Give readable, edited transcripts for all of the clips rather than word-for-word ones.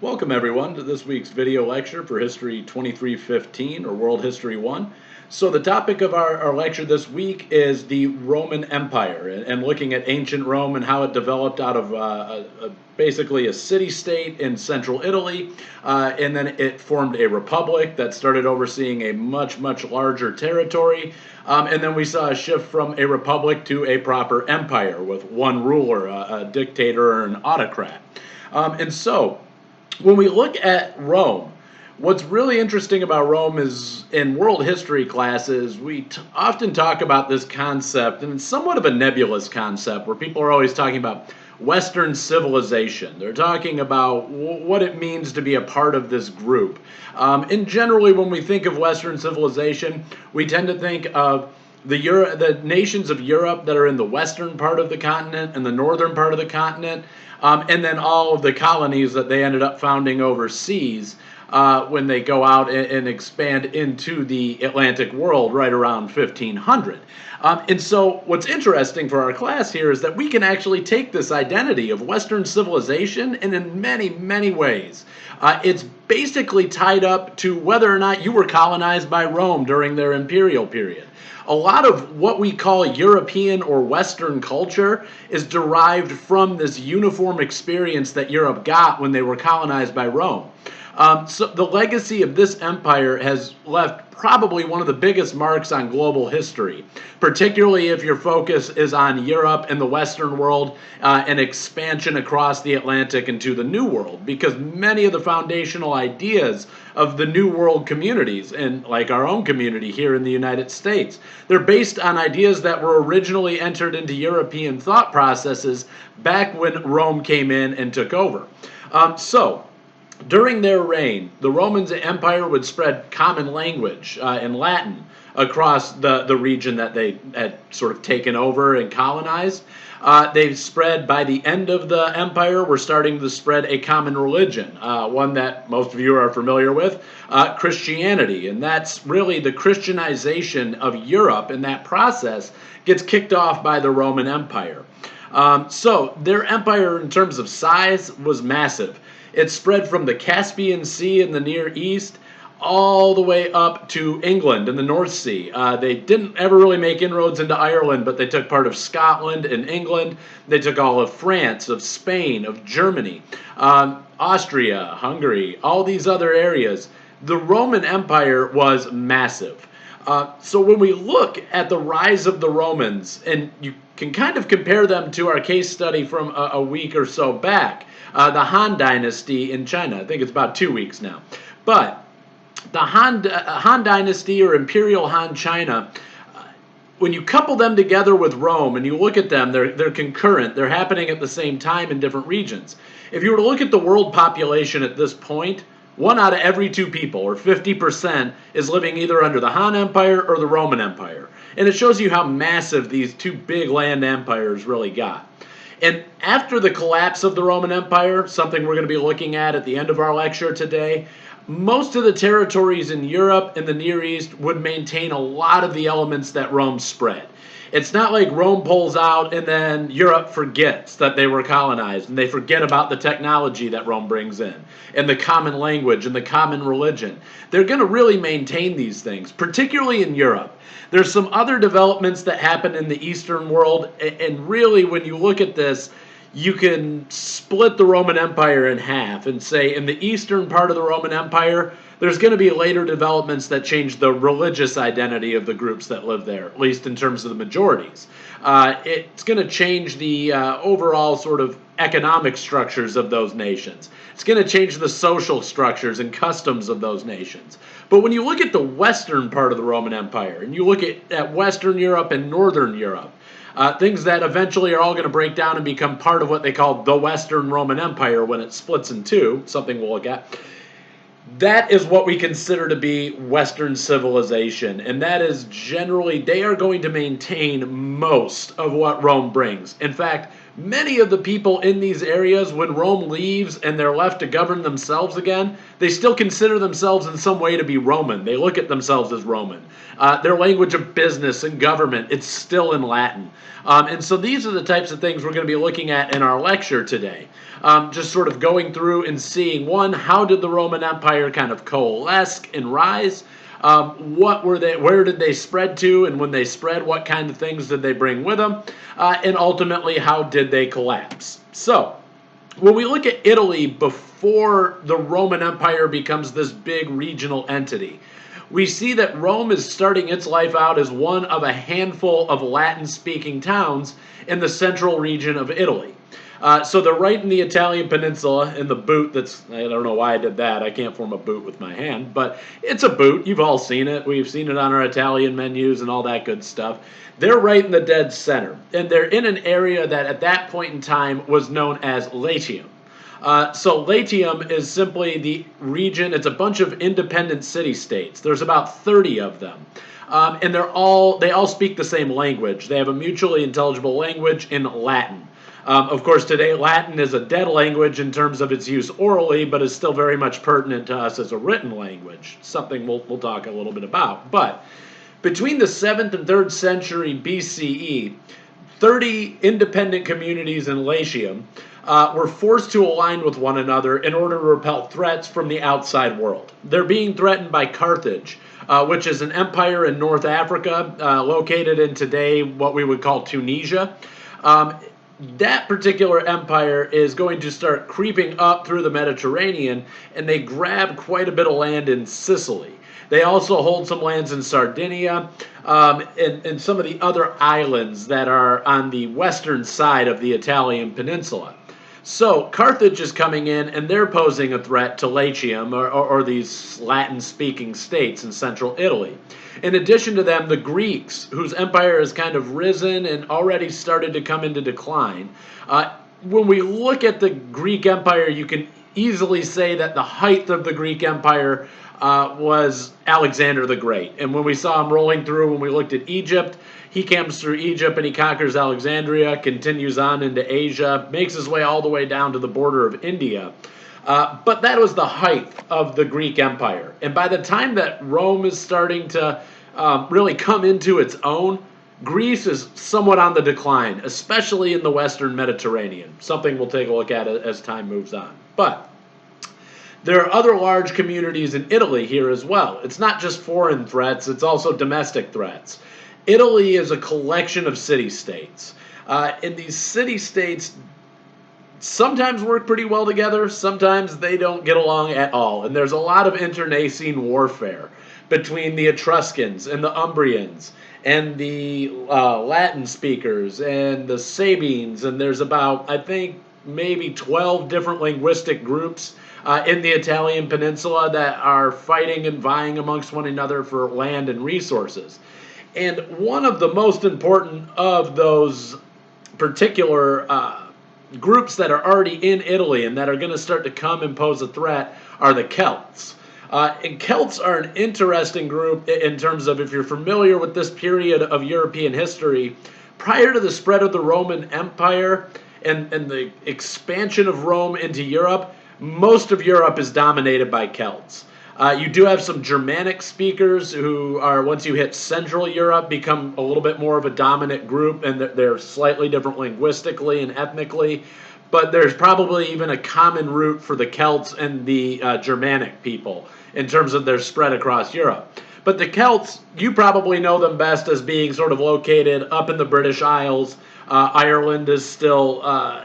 Welcome everyone to this week's video lecture for History 2315 or World History 1. So the topic of our lecture this week is the Roman Empire and looking at ancient Rome and how it developed out of basically a city-state in central Italy, and then it formed a republic that started overseeing a much larger territory, and then we saw a shift from a republic to a proper empire with one ruler, a dictator or an autocrat. And so when we look at Rome, what's really interesting about Rome is in world history classes, we often talk about this concept, and it's somewhat of a nebulous concept where people are always talking about Western civilization. They're talking about what it means to be a part of this group. And generally, when we think of Western civilization, we tend to think of the nations of Europe that are in the western part of the continent and the northern part of the continent, and then all of the colonies that they ended up founding overseas when they go out and expand into the Atlantic world right around 1500. And so what's interesting for our class here is that we can actually take this identity of Western civilization and in many ways. It's basically tied up to whether or not you were colonized by Rome during their imperial period. A lot of what we call European or Western culture is derived from this uniform experience that Europe got when they were colonized by Rome. So the legacy of this empire has left probably one of the biggest marks on global history, particularly if your focus is on Europe and the Western world and expansion across the Atlantic into the New World, because many of the foundational ideas of the New World communities, and like our own community here in the United States, they're based on ideas that were originally entered into European thought processes back when Rome came in and took over. During their reign, the Roman Empire would spread common language in Latin across the region that they had sort of taken over and colonized. They've spread, by the end of the empire, we're starting to spread a common religion, one that most of you are familiar with, Christianity. And that's really the Christianization of Europe, and that process gets kicked off by the Roman Empire. So their empire in terms of size was massive. It spread from the Caspian Sea in the Near East all the way up to England in the North Sea. They didn't ever really make inroads into Ireland, but they took part of Scotland and England. They took all of France, of Spain, of Germany, Austria, Hungary, all these other areas. The Roman Empire was massive. So when we look at the rise of the Romans, and you can kind of compare them to our case study from a week or so back, the Han Dynasty in China. I think it's about 2 weeks now. But the Han Dynasty or Imperial Han China, when you couple them together with Rome and you look at them, they're concurrent. They're happening at the same time in different regions. If you were to look at the world population at this point, 1 out of every 2 people, or 50%, is living either under the Han Empire or the Roman Empire. And it shows you how massive these 2 big land empires really got. And after the collapse of the Roman Empire, something we're going to be looking at the end of our lecture today, most of the territories in Europe and the Near East would maintain a lot of the elements that Rome spread. It's not like Rome pulls out and then Europe forgets that they were colonized and they forget about the technology that Rome brings in and the common language and the common religion. They're going to really maintain these things, particularly in Europe. There's some other developments that happen in the Eastern world, and really when you look at this, you can split the Roman Empire in half and say in the eastern part of the Roman Empire, there's going to be later developments that change the religious identity of the groups that live there, at least in terms of the majorities. It's going to change the overall sort of economic structures of those nations. It's going to change the social structures and customs of those nations. But when you look at the western part of the Roman Empire, and you look at Western Europe and Northern Europe, things that eventually are all going to break down and become part of what they call the Western Roman Empire when it splits in two, something we'll look at. That is what we consider to be Western civilization, and that is generally, they are going to maintain most of what Rome brings. In fact, Many of the people in these areas, when Rome leaves and they're left to govern themselves again, they still consider themselves in some way to be Roman. They look at themselves as Roman. Their language of business and government, it's still in Latin. And so these are the types of things we're going to be looking at in our lecture today. Just sort of going through and seeing, one, how did the Roman Empire kind of coalesce and rise? What were they? Where did they spread to? And when they spread, what kind of things did they bring with them? And ultimately, how did they collapse? So, when we look at Italy before the Roman Empire becomes this big regional entity, we see that Rome is starting its life out as one of a handful of Latin-speaking towns in the central region of Italy. So they're right in the Italian peninsula in the boot that's, I don't know why I did that. I can't form a boot with my hand, but it's a boot. You've all seen it. We've seen it on our Italian menus and all that good stuff. They're right in the dead center, and they're in an area that at that point in time was known as Latium. So Latium is simply the region. It's a bunch of independent city-states. There's about 30 of them. And they all speak the same language. They have a mutually intelligible language in Latin. Of course, today Latin is a dead language in terms of its use orally, but is still very much pertinent to us as a written language, something we'll talk a little bit about. But between the 7th and 3rd century BCE, 30 independent communities in Latium were forced to align with one another in order to repel threats from the outside world. They're being threatened by Carthage, which is an empire in North Africa, located in today what we would call Tunisia. That particular empire is going to start creeping up through the Mediterranean, and they grab quite a bit of land in Sicily. They also hold some lands in Sardinia and some of the other islands that are on the western side of the Italian peninsula. So Carthage is coming in, and they're posing a threat to Latium, or these Latin-speaking states in central Italy. In addition to them, the Greeks, whose empire has kind of risen and already started to come into decline. When we look at the Greek Empire, you can easily say that the height of the Greek Empire was Alexander the Great. And when we saw him rolling through, when we looked at Egypt, he comes through Egypt and he conquers Alexandria, continues on into Asia, makes his way all the way down to the border of India. But that was the height of the Greek Empire. And by the time that Rome is starting to really come into its own, Greece is somewhat on the decline, especially in the Western Mediterranean, something we'll take a look at as time moves on. But there are other large communities in Italy here as well. It's not just foreign threats, it's also domestic threats. Italy is a collection of city-states. And these city-states sometimes work pretty well together, sometimes they don't get along at all. And there's a lot of internecine warfare between the Etruscans and the Umbrians and the Latin speakers and the Sabines. And there's about, I think, maybe 12 different linguistic groups in the Italian peninsula that are fighting and vying amongst one another for land and resources. And one of the most important of those particular groups that are already in Italy and that are going to start to come and pose a threat are the Celts. And Celts are an interesting group in terms of, if you're familiar with this period of European history, prior to the spread of the Roman Empire and the expansion of Rome into Europe, most of Europe is dominated by Celts. You do have some Germanic speakers who are, once you hit Central Europe, become a little bit more of a dominant group, and they're slightly different linguistically and ethnically. But there's probably even a common root for the Celts and the Germanic people in terms of their spread across Europe. But the Celts, you probably know them best as being sort of located up in the British Isles. Ireland is still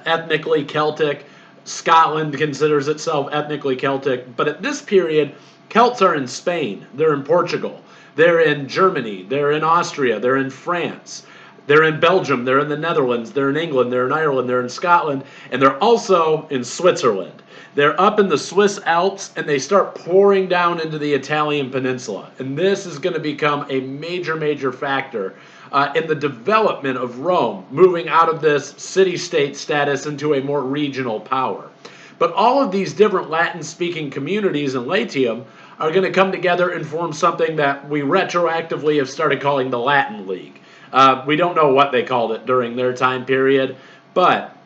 ethnically Celtic. Scotland considers itself ethnically Celtic. But at this period, Celts are in Spain, they're in Portugal, they're in Germany, they're in Austria, they're in France, they're in Belgium, they're in the Netherlands, they're in England, they're in Ireland, they're in Scotland, and they're also in Switzerland. They're up in the Swiss Alps, and they start pouring down into the Italian peninsula. And this is going to become a major, major factor in the development of Rome, moving out of this city-state status into a more regional power. But all of these different Latin-speaking communities in Latium are going to come together and form something that we retroactively have started calling the Latin League. We don't know what they called it during their time period, but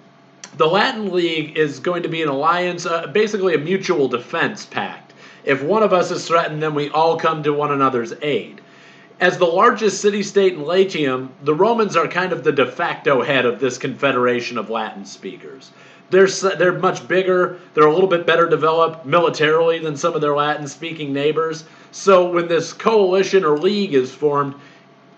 The Latin League is going to be an alliance, basically a mutual defense pact. If one of us is threatened, then we all come to one another's aid. As the largest city-state in Latium, the Romans are kind of the de facto head of this confederation of Latin speakers. They're much bigger, they're a little bit better developed militarily than some of their Latin-speaking neighbors. So when this coalition or league is formed,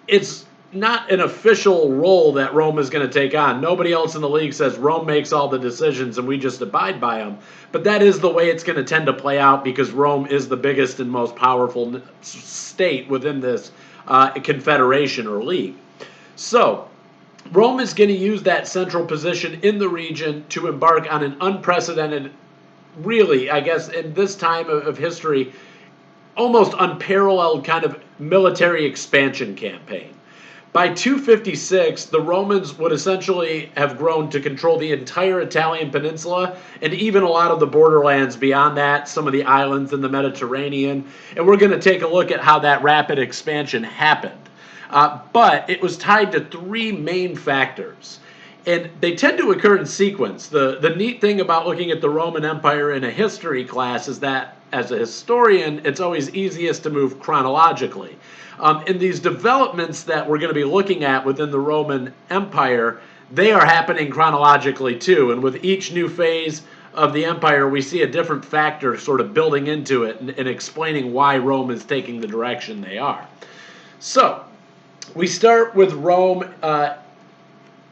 it's not an official role that Rome is going to take on. Nobody else in the league says Rome makes all the decisions and we just abide by them. But that is the way it's going to tend to play out because Rome is the biggest and most powerful state within this confederation or league. So Rome is going to use that central position in the region to embark on an unprecedented, really, I guess, in this time of history, almost unparalleled kind of military expansion campaign. By 256, the Romans would essentially have grown to control the entire Italian peninsula and even a lot of the borderlands beyond that, some of the islands in the Mediterranean. And we're going to take a look at how that rapid expansion happened. But it was tied to three main factors. And they tend to occur in sequence. The neat thing about looking at the Roman Empire in a history class is that as a historian, it's always easiest to move chronologically. And these developments that we're going to be looking at within the Roman Empire, they are happening chronologically too. And with each new phase of the empire, we see a different factor sort of building into it and explaining why Rome is taking the direction they are. So we start with Rome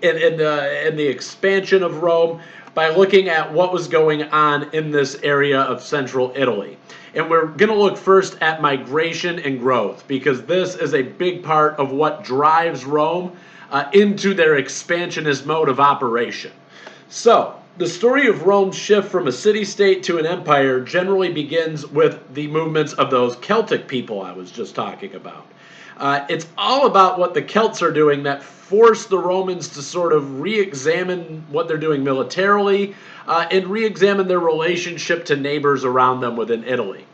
in the expansion of Rome by looking at what was going on in this area of central Italy. And we're going to look first at migration and growth because this is a big part of what drives Rome into their expansionist mode of operation. So, the story of Rome's shift from a city-state to an empire generally begins with the movements of those Celtic people I was just talking about. It's all about what the Celts are doing that force the Romans to sort of re-examine what they're doing militarily and re-examine their relationship to neighbors around them within Italy.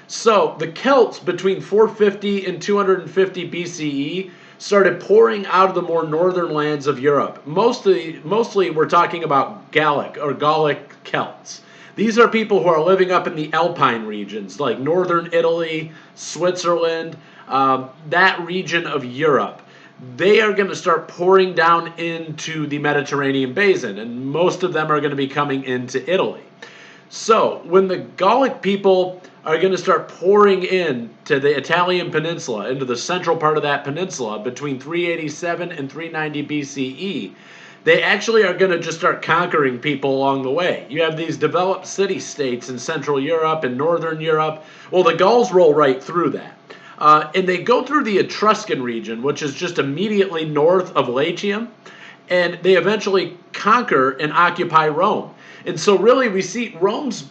So the Celts between 450 and 250 BCE started pouring out of the more northern lands of Europe. Mostly we're talking about Gallic or Gallic Celts. These are people who are living up in the Alpine regions like northern Italy, Switzerland, that region of Europe. They are going to start pouring down into the Mediterranean basin, and most of them are going to be coming into Italy. So when the Gallic people are going to start pouring in to the Italian peninsula, into the central part of that peninsula between 387 and 390 BCE, they actually are going to just start conquering people along the way. You have these developed city-states in Central Europe and Northern Europe. Well, the Gauls roll right through that. And they go through the Etruscan region, which is just immediately north of Latium, and they eventually conquer and occupy Rome. And so really we see Rome's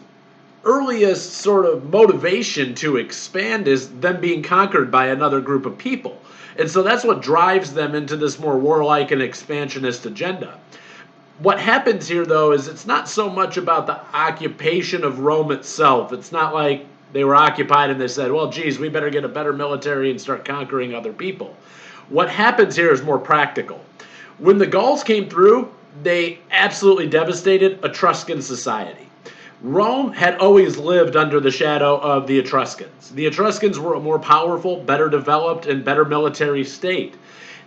earliest sort of motivation to expand is them being conquered by another group of people. And so that's what drives them into this more warlike and expansionist agenda. What happens here, though, is it's not so much about the occupation of Rome itself. It's not like they were occupied and they said, well, geez, we better get a better military and start conquering other people. What happens here is more practical. When the Gauls came through, they absolutely devastated Etruscan society. Rome had always lived under the shadow of the Etruscans. The Etruscans were a more powerful, better developed, and better military state.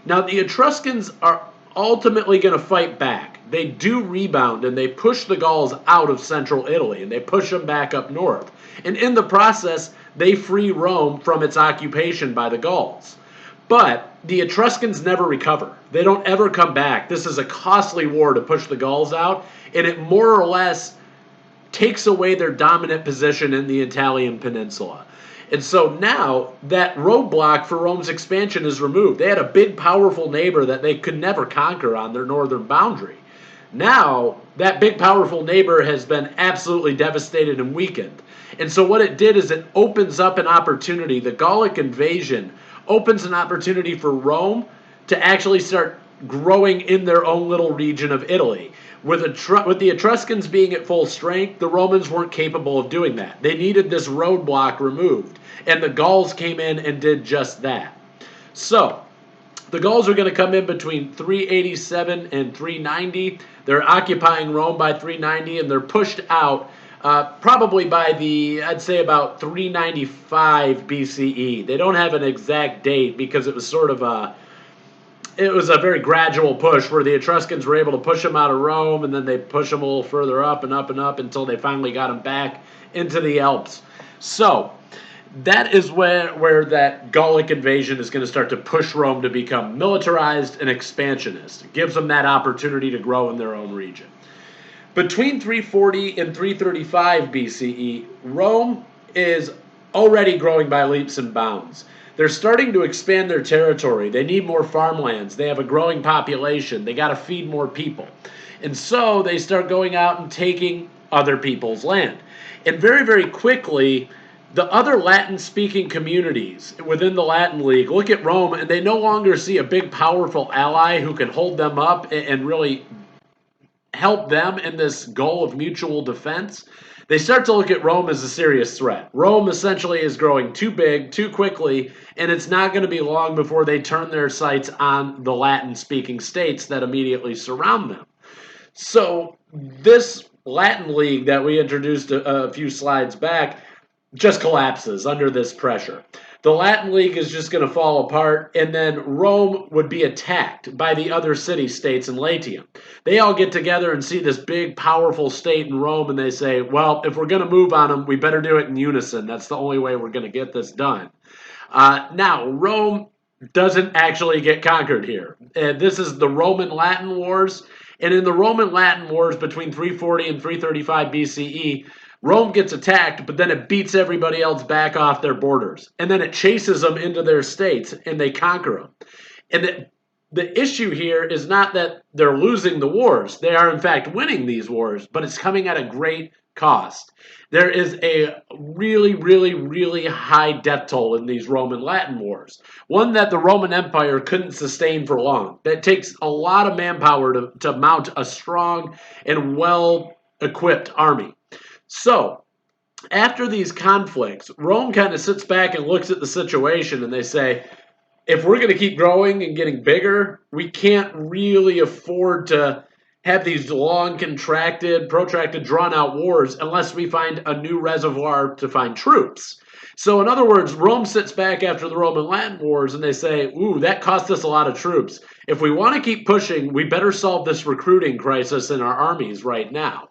Now, the Etruscans are ultimately going to fight back. They do rebound, and they push the Gauls out of central Italy, and they push them back up north. And in the process, they free Rome from its occupation by the Gauls. But the Etruscans never recover. They don't ever come back. This is a costly war to push the Gauls out, and it more or less takes away their dominant position in the Italian peninsula. And so now that roadblock for Rome's expansion is removed. They had a big, powerful neighbor that they could never conquer on their northern boundary. Now, that big, powerful neighbor has been absolutely devastated and weakened. And so what it did is it opens up an opportunity. The Gallic invasion opens an opportunity for Rome to actually start growing in their own little region of Italy. With the Etruscans being at full strength, the Romans weren't capable of doing that. They needed this roadblock removed, and the Gauls came in and did just that. So, the Gauls are going to come in between 387 and 390. They're occupying Rome by 390, and they're pushed out probably by I'd say about 395 BCE. They don't have an exact date because it was sort of it was a very gradual push where the Etruscans were able to push them out of Rome, and then they push them a little further up and up and up until they finally got them back into the Alps. So that is where that Gallic invasion is going to start to push Rome to become militarized and expansionist. It gives them that opportunity to grow in their own region. Between 340 and 335 BCE, Rome is already growing by leaps and bounds. They're starting to expand their territory. They need more farmlands. They have a growing population. They got to feed more people. And so they start going out and taking other people's land. And very, very quickly, the other Latin-speaking communities within the Latin League look at Rome, and they no longer see a big, powerful ally who can hold them up and really help them in this goal of mutual defense. They start to look at Rome as a serious threat. Rome essentially is growing too big, too quickly, and it's not going to be long before they turn their sights on the Latin-speaking states that immediately surround them. So this Latin League that we introduced a few slides back just collapses under this pressure. The Latin League is just going to fall apart, and then Rome would be attacked by the other city-states in Latium. They all get together and see this big, powerful state in Rome, and they say, well, if we're going to move on them, we better do it in unison. That's the only way we're going to get this done. Now, Rome doesn't actually get conquered here. This is the Roman-Latin Wars, and in the Roman-Latin Wars between 340 and 335 BCE, Rome gets attacked, but then it beats everybody else back off their borders. And then it chases them into their states, and they conquer them. And the issue here is not that they're losing the wars. They are, in fact, winning these wars, but it's coming at a great cost. There is a really, really, really high death toll in these Roman-Latin wars, one that the Roman Empire couldn't sustain for long. That takes a lot of manpower to mount a strong and well-equipped army. So, after these conflicts, Rome kind of sits back and looks at the situation, and they say, if we're going to keep growing and getting bigger, we can't really afford to have these long, protracted, drawn-out wars unless we find a new reservoir to find troops. So, in other words, Rome sits back after the Roman-Latin wars, and they say, ooh, that cost us a lot of troops. If we want to keep pushing, we better solve this recruiting crisis in our armies right now.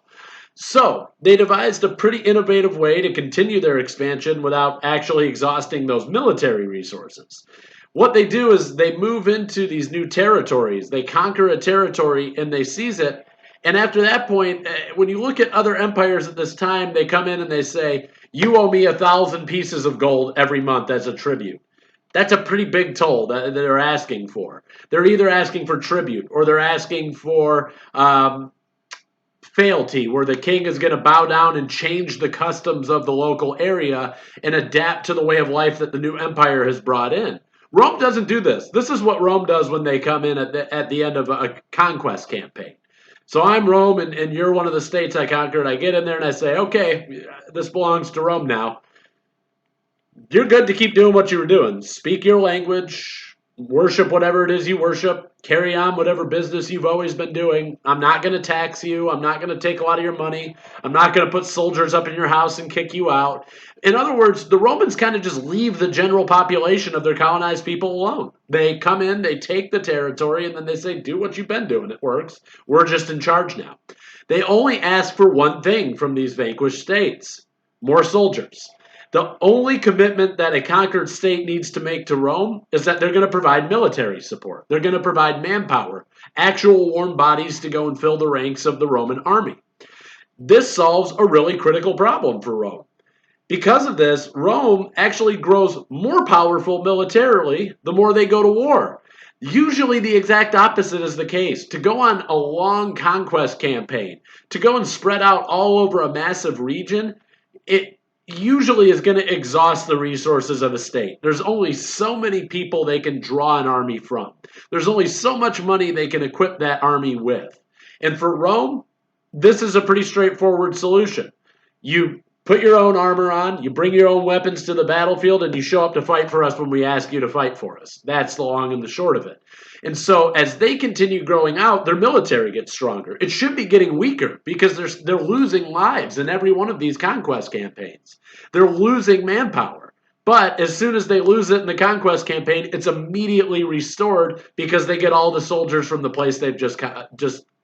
So, they devised a pretty innovative way to continue their expansion without actually exhausting those military resources. What they do is they move into these new territories. They conquer a territory and they seize it. And after that point, when you look at other empires at this time, they come in and they say, you owe me 1,000 pieces of gold every month as a tribute. That's a pretty big toll that they're asking for. They're either asking for tribute or they're asking for fealty, where the king is going to bow down and change the customs of the local area and adapt to the way of life that the new empire has brought in. Rome doesn't do this. This is what Rome does when they come in at the end of a conquest campaign. So I'm Rome, and you're one of the states I conquered. I get in there and I say, okay, this belongs to Rome now. You're good to keep doing what you were doing. Speak your language, worship whatever it is you worship, carry on whatever business you've always been doing. I'm not going to tax you. I'm not going to take a lot of your money. I'm not going to put soldiers up in your house and kick you out. In other words, the Romans kind of just leave the general population of their colonized people alone. They come in, they take the territory, and then they say, do what you've been doing. It works. We're just in charge now. They only ask for one thing from these vanquished states: more soldiers. The only commitment that a conquered state needs to make to Rome is that they're going to provide military support. They're going to provide manpower, actual warm bodies to go and fill the ranks of the Roman army. This solves a really critical problem for Rome. Because of this, Rome actually grows more powerful militarily the more they go to war. Usually the exact opposite is the case. To go on a long conquest campaign, to go and spread out all over a massive region, it usually is going to exhaust the resources of a state. There's only so many people they can draw an army from. There's only so much money they can equip that army with. And for Rome, this is a pretty straightforward solution. You put your own armor on, you bring your own weapons to the battlefield, and you show up to fight for us when we ask you to fight for us. That's the long and the short of it. And so as they continue growing out, their military gets stronger. It should be getting weaker because they're losing lives in every one of these conquest campaigns. They're losing manpower. But as soon as they lose it in the conquest campaign, it's immediately restored because they get all the soldiers from the place they've just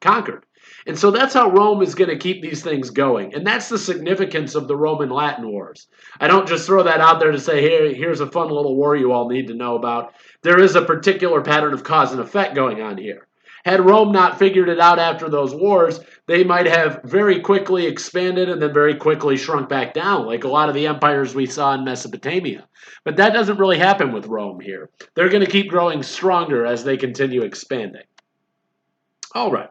conquered. And so that's how Rome is going to keep these things going. And that's the significance of the Roman-Latin wars. I don't just throw that out there to say, hey, here's a fun little war you all need to know about. There is a particular pattern of cause and effect going on here. Had Rome not figured it out after those wars, they might have very quickly expanded and then very quickly shrunk back down, like a lot of the empires we saw in Mesopotamia. But that doesn't really happen with Rome here. They're going to keep growing stronger as they continue expanding. All right.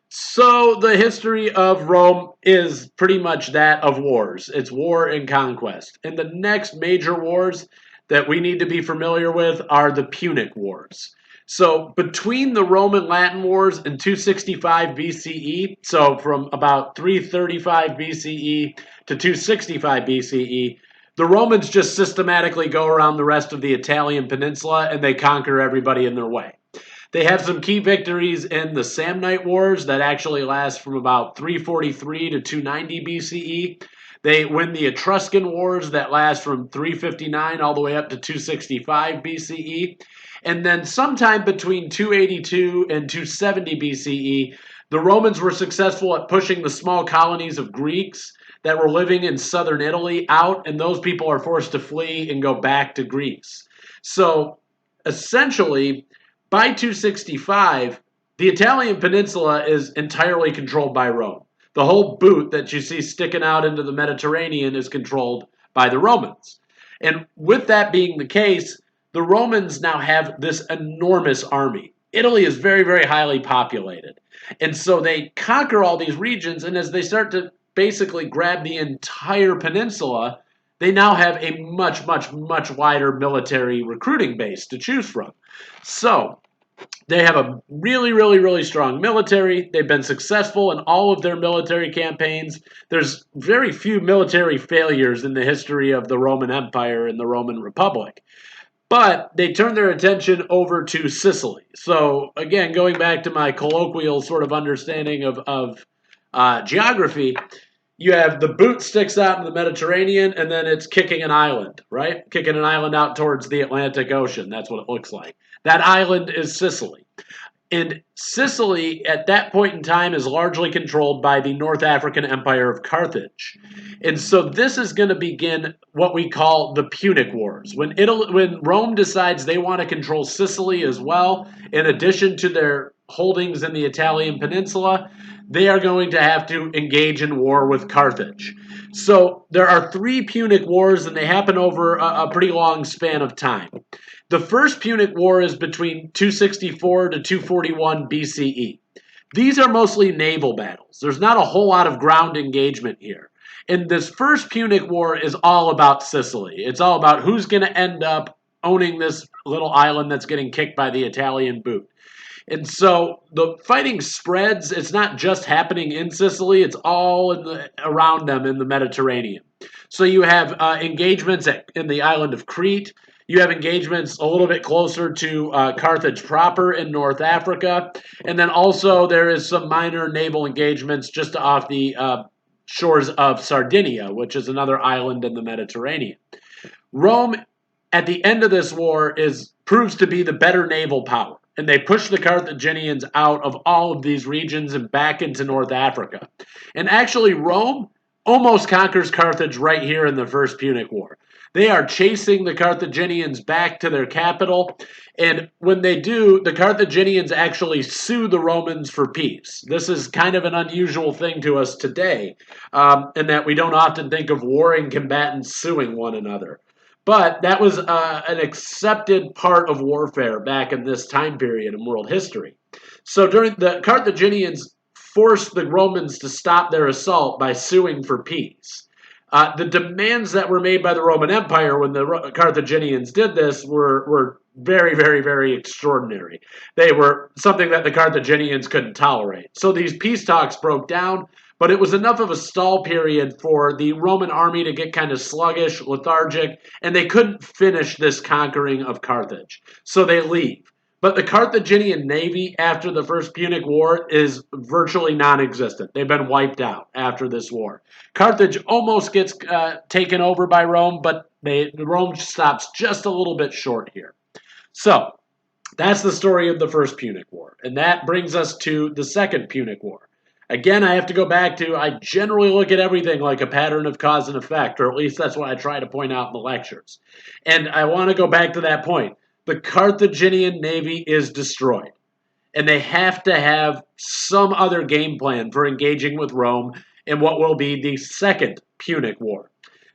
So the history of Rome is pretty much that of wars. It's war and conquest. And the next major wars that we need to be familiar with are the Punic Wars. So between the Roman-Latin Wars in 265 BCE, so from about 335 BCE to 265 BCE, the Romans just systematically go around the rest of the Italian peninsula and they conquer everybody in their way. They have some key victories in the Samnite Wars that actually last from about 343 to 290 BCE. They win the Etruscan Wars that last from 359 all the way up to 265 BCE. And then sometime between 282 and 270 BCE, the Romans were successful at pushing the small colonies of Greeks that were living in southern Italy out, and those people are forced to flee and go back to Greece. So essentially, by 265, the Italian peninsula is entirely controlled by Rome. The whole boot that you see sticking out into the Mediterranean is controlled by the Romans. And with that being the case, the Romans now have this enormous army. Italy is very, very highly populated. And so they conquer all these regions, and as they start to basically grab the entire peninsula, they now have a much, much, much wider military recruiting base to choose from. So they have a really, really, really strong military. They've been successful in all of their military campaigns. There's very few military failures in the history of the Roman Empire and the Roman Republic. But they turn their attention over to Sicily. So again, going back to my colloquial sort of understanding of geography, you have the boot sticks out in the Mediterranean, and then it's kicking an island, right? Kicking an island out towards the Atlantic Ocean. That's what it looks like. That island is Sicily. And Sicily, at that point in time, is largely controlled by the North African Empire of Carthage. And so this is going to begin what we call the Punic Wars. When Rome decides they want to control Sicily as well, in addition to their holdings in the Italian peninsula, they are going to have to engage in war with Carthage. So there are 3 Punic Wars, and they happen over a pretty long span of time. The first Punic War is between 264 to 241 BCE. These are mostly naval battles. There's not a whole lot of ground engagement here. And this first Punic War is all about Sicily. It's all about who's going to end up owning this little island that's getting kicked by the Italian boot. And so the fighting spreads. It's not just happening in Sicily. It's all around them in the Mediterranean. So you have engagements in the island of Crete. You have engagements a little bit closer to Carthage proper in North Africa. And then also there is some minor naval engagements just off the shores of Sardinia, which is another island in the Mediterranean. Rome, at the end of this war, proves to be the better naval power. And they push the Carthaginians out of all of these regions and back into North Africa. And actually, Rome almost conquers Carthage right here in the First Punic War. They are chasing the Carthaginians back to their capital. And when they do, the Carthaginians actually sue the Romans for peace. This is kind of an unusual thing to us today, in that we don't often think of warring combatants suing one another. But that was an accepted part of warfare back in this time period in world history. So during the Carthaginians forced the Romans to stop their assault by suing for peace. The demands that were made by the Roman Empire when the Carthaginians did this were very, very, very extraordinary. They were something that the Carthaginians couldn't tolerate. So these peace talks broke down, but it was enough of a stall period for the Roman army to get kind of sluggish, lethargic, and they couldn't finish this conquering of Carthage. So they leave. But the Carthaginian navy after the First Punic War is virtually non-existent. They've been wiped out after this war. Carthage almost gets taken over by Rome, but Rome stops just a little bit short here. So that's the story of the First Punic War. And that brings us to the Second Punic War. Again, I have to go back to, I generally look at everything like a pattern of cause and effect, or at least that's what I try to point out in the lectures. And I want to go back to that point. The Carthaginian navy is destroyed. And they have to have some other game plan for engaging with Rome in what will be the Second Punic War.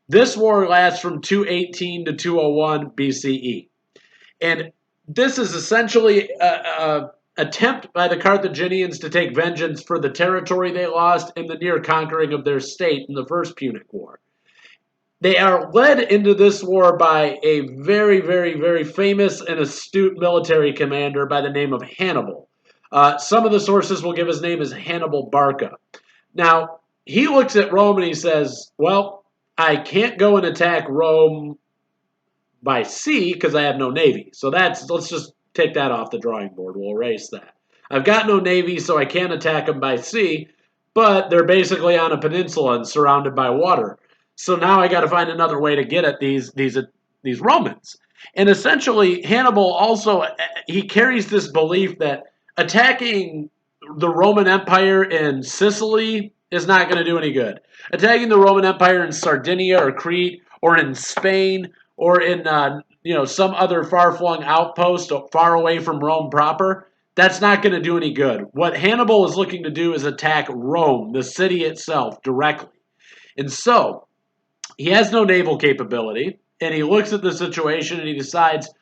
This war lasts from 218 to 201 BCE. And this is essentially an attempt by the Carthaginians to take vengeance for the territory they lost in the near conquering of their state in the First Punic War. They are led into this war by a very, very, very famous and astute military commander by the name of Hannibal. Some of the sources will give his name as Hannibal Barca. Now, he looks at Rome and he says, well, I can't go and attack Rome by sea because I have no navy. So let's just take that off the drawing board. We'll erase that. I've got no navy, so I can't attack them by sea, but they're basically on a peninsula and surrounded by water. So now I got to find another way to get at these Romans. And essentially, Hannibal also, he carries this belief that attacking the Roman Empire in Sicily is not going to do any good. Attacking the Roman Empire in Sardinia or Crete or in Spain or in some other far-flung outpost far away from Rome proper, that's not going to do any good. What Hannibal is looking to do is attack Rome, the city itself, directly. And so, he has no naval capability, and he looks at the situation and he decides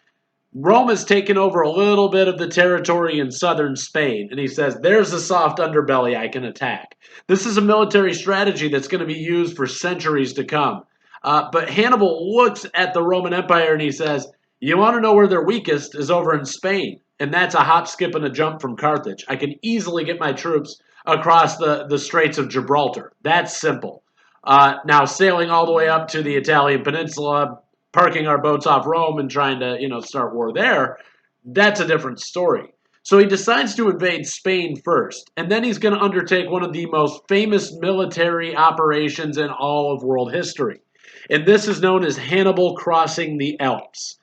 Rome has taken over a little bit of the territory in southern Spain, and he says, there's a soft underbelly I can attack. This is a military strategy that's going to be used for centuries to come. But Hannibal looks at the Roman Empire and he says, you want to know where they're weakest is over in Spain. And that's a hop, skip, and a jump from Carthage. I can easily get my troops across the Straits of Gibraltar. That's simple. Now, sailing all the way up to the Italian peninsula, parking our boats off Rome and trying to, start war there, that's a different story. So he decides to invade Spain first, and then he's going to undertake one of the most famous military operations in all of world history. And this is known as Hannibal crossing the Alps.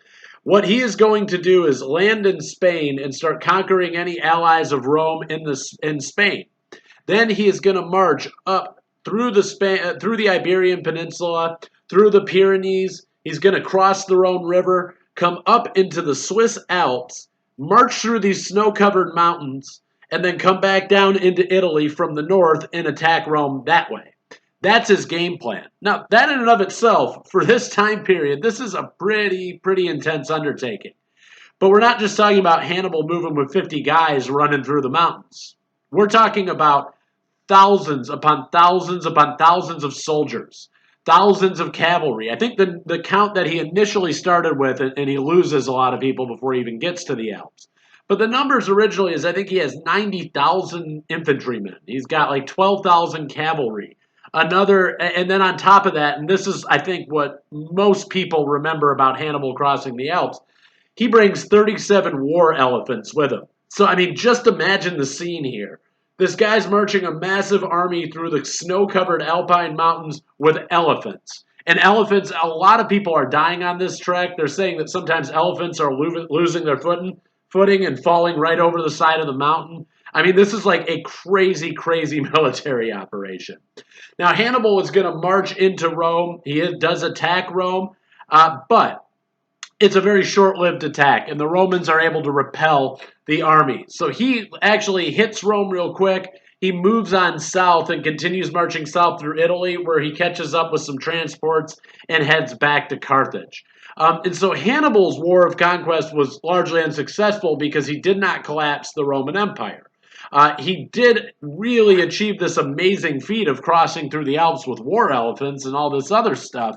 What he is going to do is land in Spain and start conquering any allies of Rome in Spain. Then he is going to march up through the Iberian Peninsula, through the Pyrenees. He's going to cross the Rhone River, come up into the Swiss Alps, march through these snow-covered mountains, and then come back down into Italy from the north and attack Rome that way. That's his game plan. Now, that in and of itself, for this time period, this is a pretty intense undertaking. But we're not just talking about Hannibal moving with 50 guys running through the mountains. We're talking about thousands upon thousands upon thousands of soldiers, thousands of cavalry. I think the count that he initially started with, and he loses a lot of people before he even gets to the Alps. But the numbers originally is I think he has 90,000 infantrymen. He's got like 12,000 cavalry. And then on top of that, and this is, I think, what most people remember about Hannibal crossing the Alps, he brings 37 war elephants with him. So, I mean, just imagine the scene here. This guy's marching a massive army through the snow-covered alpine mountains with elephants. And elephants, a lot of people are dying on this trek. They're saying that sometimes elephants are losing their footing and falling right over the side of the mountain. I mean, this is like a crazy military operation. Now, Hannibal is going to march into Rome. He does attack Rome, but it's a very short-lived attack, and the Romans are able to repel the army. So he actually hits Rome real quick. He moves on south and continues marching south through Italy, where he catches up with some transports and heads back to Carthage. And so Hannibal's war of conquest was largely unsuccessful because he did not collapse the Roman Empire. He did really achieve this amazing feat of crossing through the Alps with war elephants and all this other stuff,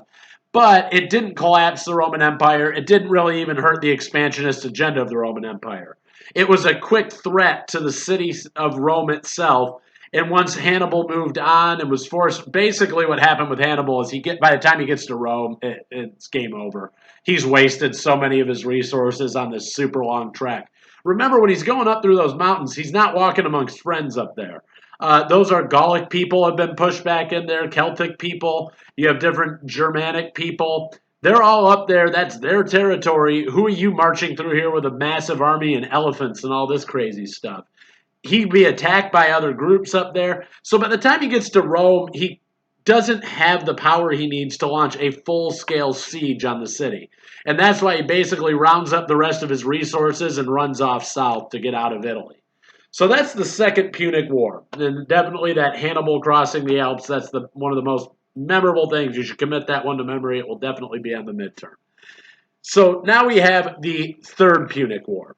but it didn't collapse the Roman Empire. It didn't really even hurt the expansionist agenda of the Roman Empire. It was a quick threat to the city of Rome itself, and once Hannibal moved on and was forced, basically what happened with Hannibal is by the time he gets to Rome, it's game over. He's wasted so many of his resources on this super long trek. Remember, when he's going up through those mountains, he's not walking amongst friends up there. Those are Gallic people have been pushed back in there, Celtic people. You have different Germanic people. They're all up there. That's their territory. Who are you marching through here with a massive army and elephants and all this crazy stuff? He'd be attacked by other groups up there. So by the time he gets to Rome, he doesn't have the power he needs to launch a full-scale siege on the city. And that's why he basically rounds up the rest of his resources and runs off south to get out of Italy. So that's the Second Punic War. And definitely that Hannibal crossing the Alps, that's one of the most memorable things. You should commit that one to memory. It will definitely be on the midterm. So now we have the Third Punic War.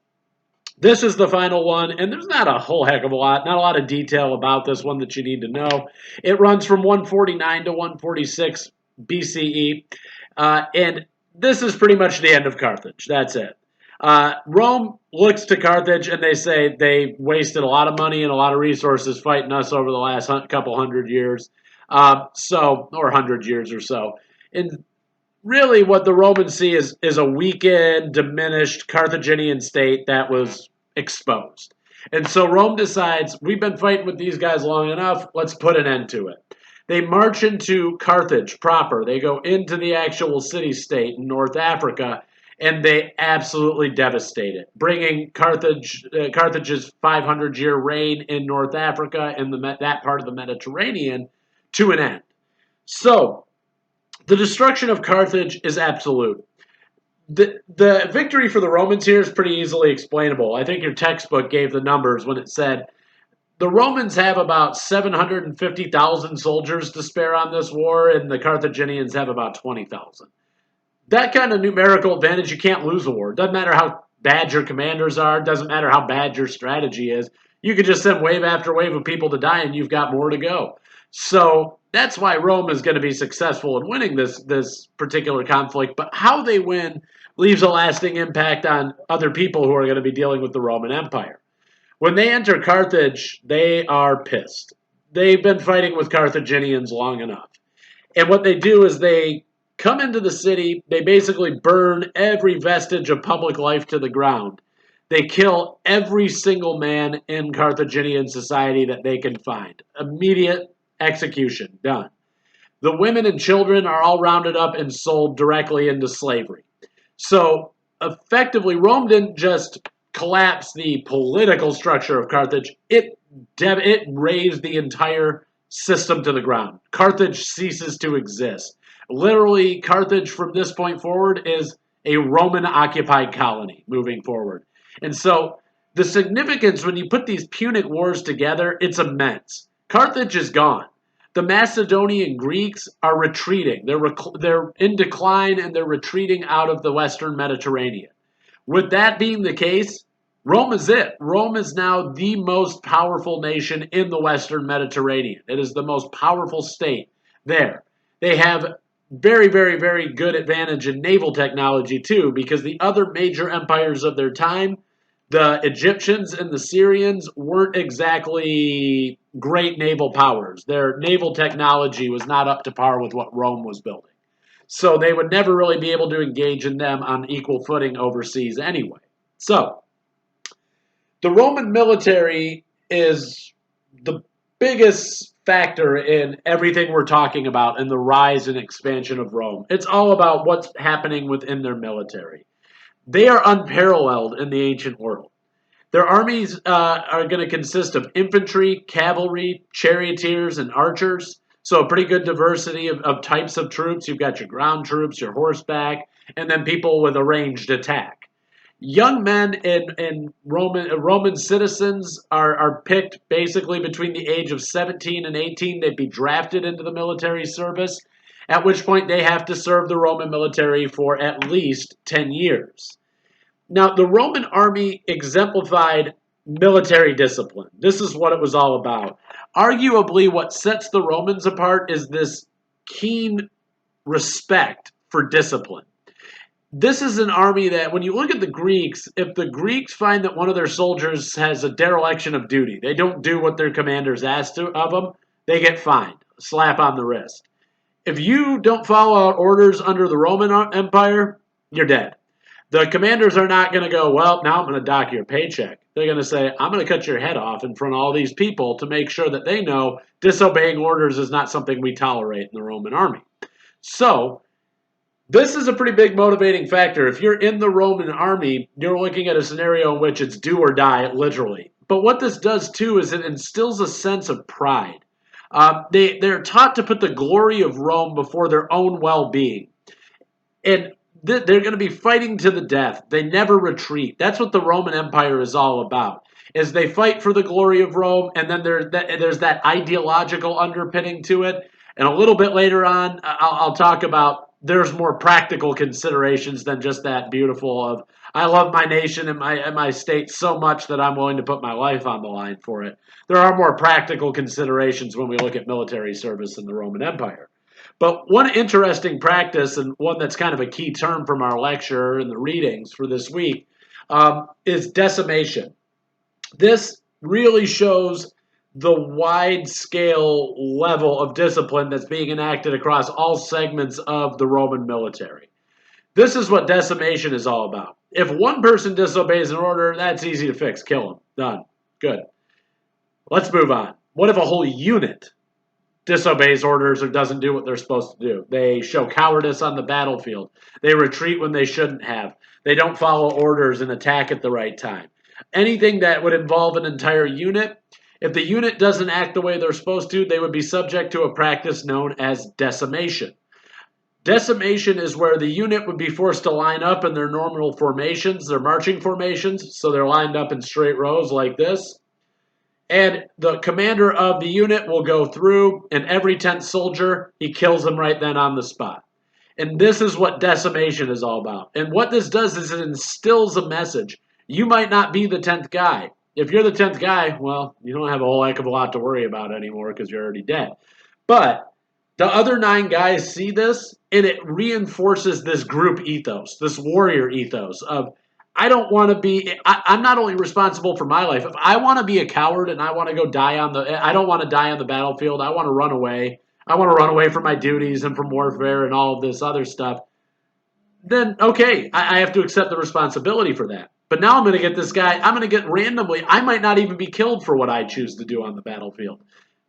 This is the final one, and there's not a whole heck of a lot, not a lot of detail about this one that you need to know. It runs from 149 to 146 BCE, and this is pretty much the end of Carthage. That's it. Rome looks to Carthage, and they say they wasted a lot of money and a lot of resources fighting us over the last couple hundred years, or 100 years or so. And really what the Romans see is a weakened, diminished Carthaginian state that was exposed. And so Rome decides, we've been fighting with these guys long enough, let's put an end to it. They march into Carthage proper. They go into the actual city-state in North Africa, and they absolutely devastate it, bringing Carthage's 500-year reign in North Africa and that part of the Mediterranean to an end. So the destruction of Carthage is absolute. The victory for the Romans here is pretty easily explainable. I think your textbook gave the numbers when it said the Romans have about 750,000 soldiers to spare on this war, and the Carthaginians have about 20,000. That kind of numerical advantage, you can't lose a war. Doesn't matter how bad your commanders are. Doesn't matter how bad your strategy is. You could just send wave after wave of people to die, and you've got more to go. So that's why Rome is going to be successful in winning this particular conflict. But how they win leaves a lasting impact on other people who are going to be dealing with the Roman Empire. When they enter Carthage, they are pissed. They've been fighting with Carthaginians long enough. And what they do is they come into the city. They basically burn every vestige of public life to the ground. They kill every single man in Carthaginian society that they can find. Immediate execution, done. The women and children are all rounded up and sold directly into slavery. So effectively, Rome didn't just collapse the political structure of Carthage, it razed the entire system to the ground. Carthage ceases to exist. Literally, Carthage from this point forward is a Roman-occupied colony moving forward. And so the significance when you put these Punic Wars together, it's immense. Carthage is gone. The Macedonian Greeks are retreating. They're in decline, and they're retreating out of the Western Mediterranean. With that being the case, Rome is it. Rome is now the most powerful nation in the Western Mediterranean. It is the most powerful state there. They have very, very, very good advantage in naval technology too, because the other major empires of their time, the Egyptians and the Syrians, weren't exactly great naval powers. Their naval technology was not up to par with what Rome was building. So they would never really be able to engage in them on equal footing overseas anyway. So the Roman military is the biggest factor in everything we're talking about in the rise and expansion of Rome. It's all about what's happening within their military. They are unparalleled in the ancient world. Their armies are going to consist of infantry, cavalry, charioteers, and archers. So a pretty good diversity of types of troops. You've got your ground troops, your horseback, and then people with a ranged attack. Young men and Roman citizens are picked basically between the age of 17 and 18. They'd be drafted into the military service, at which point they have to serve the Roman military for at least 10 years. Now, the Roman army exemplified military discipline. This is what it was all about. Arguably, what sets the Romans apart is this keen respect for discipline. This is an army that, when you look at the Greeks, if the Greeks find that one of their soldiers has a dereliction of duty, they don't do what their commanders ask of them, they get fined, a slap on the wrist. If you don't follow out orders under the Roman Empire, you're dead. The commanders are not going to go, well, now I'm going to dock your paycheck. They're going to say, I'm going to cut your head off in front of all these people to make sure that they know disobeying orders is not something we tolerate in the Roman army. So, this is a pretty big motivating factor. If you're in the Roman army, you're looking at a scenario in which it's do or die, literally. But what this does, too, is it instills a sense of pride. They're taught to put the glory of Rome before their own well-being. And they're going to be fighting to the death. They never retreat. That's what the Roman Empire is all about, is they fight for the glory of Rome, and then there's that ideological underpinning to it. And a little bit later on, I'll talk about there's more practical considerations than just that beautiful of, I love my nation and my state so much that I'm willing to put my life on the line for it. There are more practical considerations when we look at military service in the Roman Empire. But one interesting practice, and one that's kind of a key term from our lecture and the readings for this week, is decimation. This really shows the wide-scale level of discipline that's being enacted across all segments of the Roman military. This is what decimation is all about. If one person disobeys an order, that's easy to fix. Kill him. Done. Good. Let's move on. What if a whole unit disobeys orders or doesn't do what they're supposed to do? They show cowardice on the battlefield. They retreat when they shouldn't have. They don't follow orders and attack at the right time. Anything that would involve an entire unit, if the unit doesn't act the way they're supposed to, they would be subject to a practice known as decimation. Decimation is where the unit would be forced to line up in their normal formations, their marching formations, so they're lined up in straight rows like this. And the commander of the unit will go through, and every 10th soldier, he kills them right then on the spot. And this is what decimation is all about. And what this does is it instills a message. You might not be the 10th guy. If you're the 10th guy, well, you don't have a whole heck of a lot to worry about anymore because you're already dead. But the other 9 guys see this, and it reinforces this group ethos, this warrior ethos of, I don't want to be, I'm not only responsible for my life. If I want to be a coward and I want to go die I don't want to die on the battlefield. I want to run away. I want to run away from my duties and from warfare and all of this other stuff. Then, okay, I have to accept the responsibility for that. But now I'm going to get this guy, I'm going to get randomly, I might not even be killed for what I choose to do on the battlefield.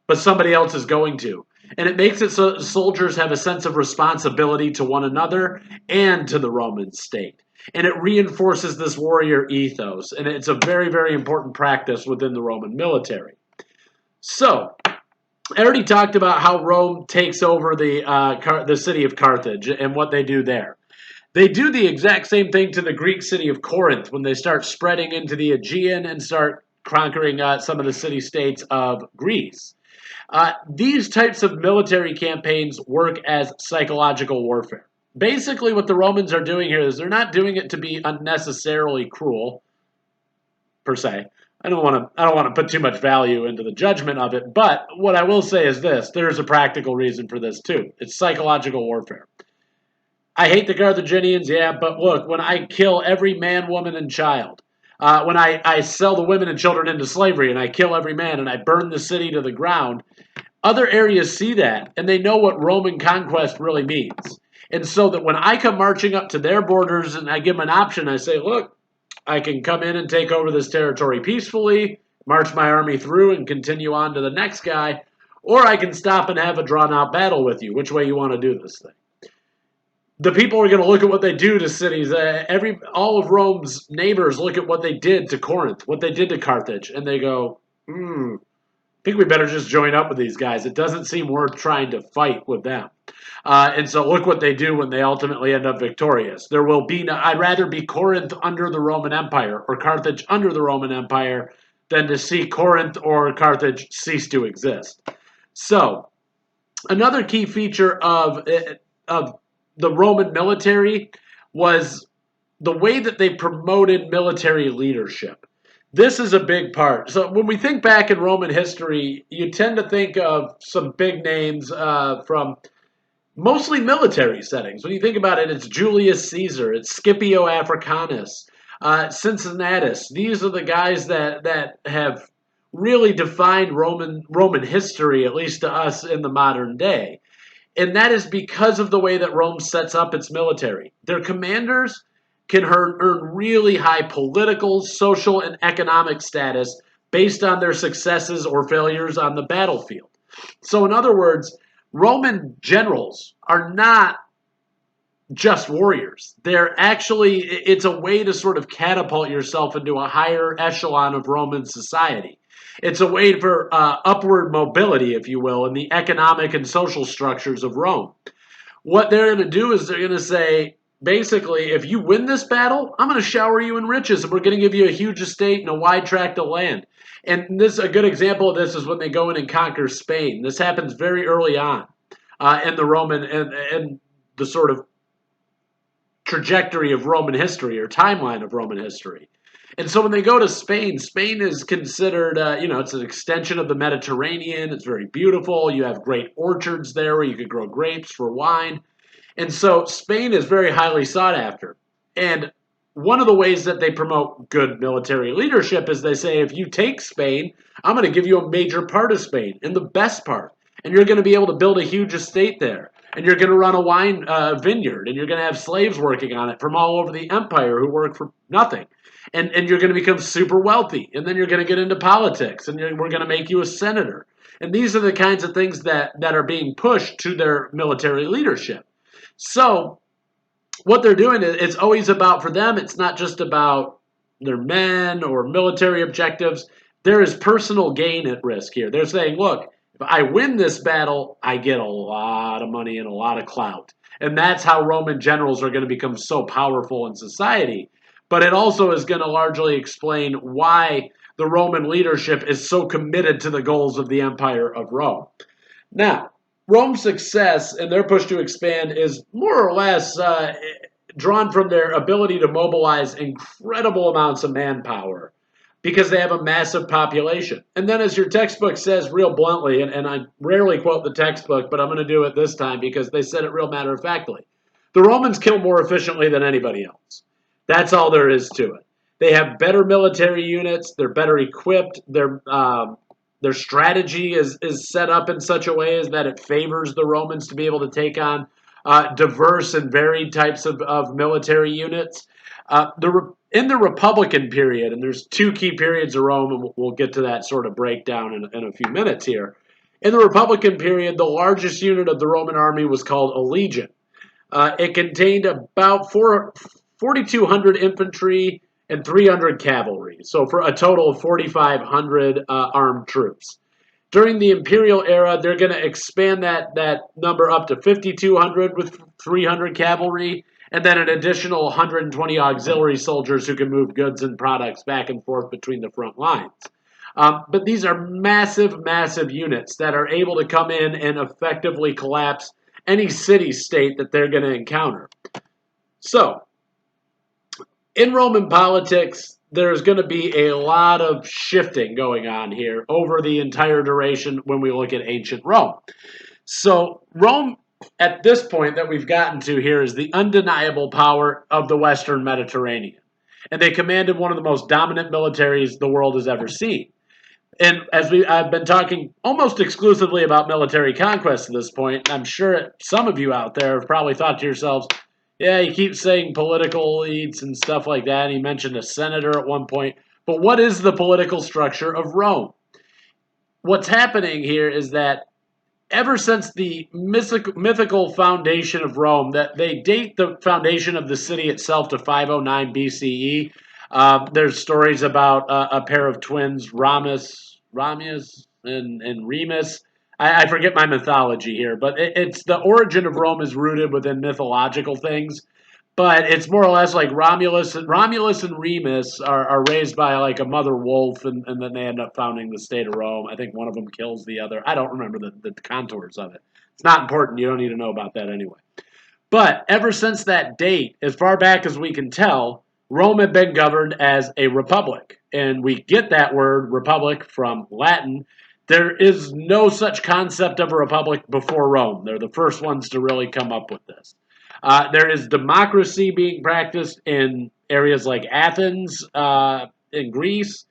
But somebody else is going to. And it makes it so soldiers have a sense of responsibility to one another and to the Roman state. And it reinforces this warrior ethos. And it's a very, very important practice within the Roman military. So, I already talked about how Rome takes over the city of Carthage and what they do there. They do the exact same thing to the Greek city of Corinth when they start spreading into the Aegean and start conquering some of the city-states of Greece. These types of military campaigns work as psychological warfare. Basically, what the Romans are doing here is they're not doing it to be unnecessarily cruel, per se. I don't want to put too much value into the judgment of it, but what I will say is this: there's a practical reason for this too. It's psychological warfare. I hate the Carthaginians, yeah, but look, when I kill every man, woman, and child, when I sell the women and children into slavery and I kill every man and I burn the city to the ground, other areas see that and they know what Roman conquest really means. And so that when I come marching up to their borders and I give them an option, I say, look, I can come in and take over this territory peacefully, march my army through and continue on to the next guy, or I can stop and have a drawn-out battle with you. Which way you want to do this thing? The people are going to look at what they do to cities. All of Rome's neighbors look at what they did to Corinth, what they did to Carthage, and they go, I think we better just join up with these guys. It doesn't seem worth trying to fight with them. And so look what they do when they ultimately end up victorious. There will be I'd rather be Corinth under the Roman Empire or Carthage under the Roman Empire than to see Corinth or Carthage cease to exist. So another key feature of the Roman military was the way that they promoted military leadership. This is a big part. So when we think back in Roman history, you tend to think of some big names from mostly military settings. When you think about it, it's Julius Caesar, it's Scipio Africanus, Cincinnatus. These are the guys that have really defined Roman history, at least to us in the modern day. And that is because of the way that Rome sets up its military. Their commanders, can earn really high political, social, and economic status based on their successes or failures on the battlefield. So, in other words, Roman generals are not just warriors. They're actually, it's a way to sort of catapult yourself into a higher echelon of Roman society. It's a way for upward mobility, if you will, in the economic and social structures of Rome. What they're going to do is they're going to say, basically, if you win this battle, I'm going to shower you in riches, and we're going to give you a huge estate and a wide tract of land. And this, a good example of this is when they go in and conquer Spain. This happens very early on in the Roman and the sort of trajectory of Roman history or timeline of Roman history. And so when they go to Spain, Spain is considered, it's an extension of the Mediterranean. It's very beautiful. You have great orchards there where you could grow grapes for wine. And so Spain is very highly sought after. And one of the ways that they promote good military leadership is they say, if you take Spain, I'm going to give you a major part of Spain and the best part. And you're going to be able to build a huge estate there. And you're going to run a wine vineyard. And you're going to have slaves working on it from all over the empire who work for nothing. And you're going to become super wealthy. And then you're going to get into politics. And we're going to make you a senator. And these are the kinds of things that are being pushed to their military leadership. So what they're doing, it's always about, for them, it's not just about their men or military objectives. There is personal gain at risk here. They're saying, look, if I win this battle, I get a lot of money and a lot of clout. And that's how Roman generals are going to become so powerful in society. But it also is going to largely explain why the Roman leadership is so committed to the goals of the Empire of Rome. Now, Rome's success and their push to expand is more or less drawn from their ability to mobilize incredible amounts of manpower because they have a massive population. And then, as your textbook says real bluntly, and I rarely quote the textbook, but I'm going to do it this time because they said it real matter-of-factly, the Romans kill more efficiently than anybody else. That's all there is to it. They have better military units. They're better equipped. Their strategy is set up in such a way as that it favors the Romans to be able to take on diverse and varied types of military units. In the Republican period, and there's two key periods of Rome, and we'll get to that sort of breakdown in a few minutes here. In the Republican period, the largest unit of the Roman army was called a legion. It contained about 4,200 infantry and 300 cavalry, so for a total of 4,500 armed troops. During the imperial era, they're going to expand that number up to 5,200 with 300 cavalry, and then an additional 120 auxiliary soldiers who can move goods and products back and forth between the front lines. But these are massive, massive units that are able to come in and effectively collapse any city-state that they're going to encounter. So, in Roman politics, there's going to be a lot of shifting going on here over the entire duration when we look at ancient Rome. So Rome, at this point that we've gotten to here, is the undeniable power of the Western Mediterranean. And they commanded one of the most dominant militaries the world has ever seen. And as I've been talking almost exclusively about military conquest at this point, I'm sure some of you out there have probably thought to yourselves, yeah, he keeps saying political elites and stuff like that. He mentioned a senator at one point. But what is the political structure of Rome? What's happening here is that ever since the mythical foundation of Rome, that they date the foundation of the city itself to 509 BCE. There's stories about a pair of twins, Romulus and Remus. I forget my mythology here, but it's the origin of Rome is rooted within mythological things. But it's more or less like Romulus and Remus are raised by like a mother wolf, and then they end up founding the state of Rome. I think one of them kills the other. I don't remember the contours of it. It's not important. You don't need to know about that anyway. But ever since that date, as far back as we can tell, Rome had been governed as a republic. And we get that word republic from Latin. There is no such concept of a republic before Rome. They're the first ones to really come up with this. There is democracy being practiced in areas like Athens, in Greece,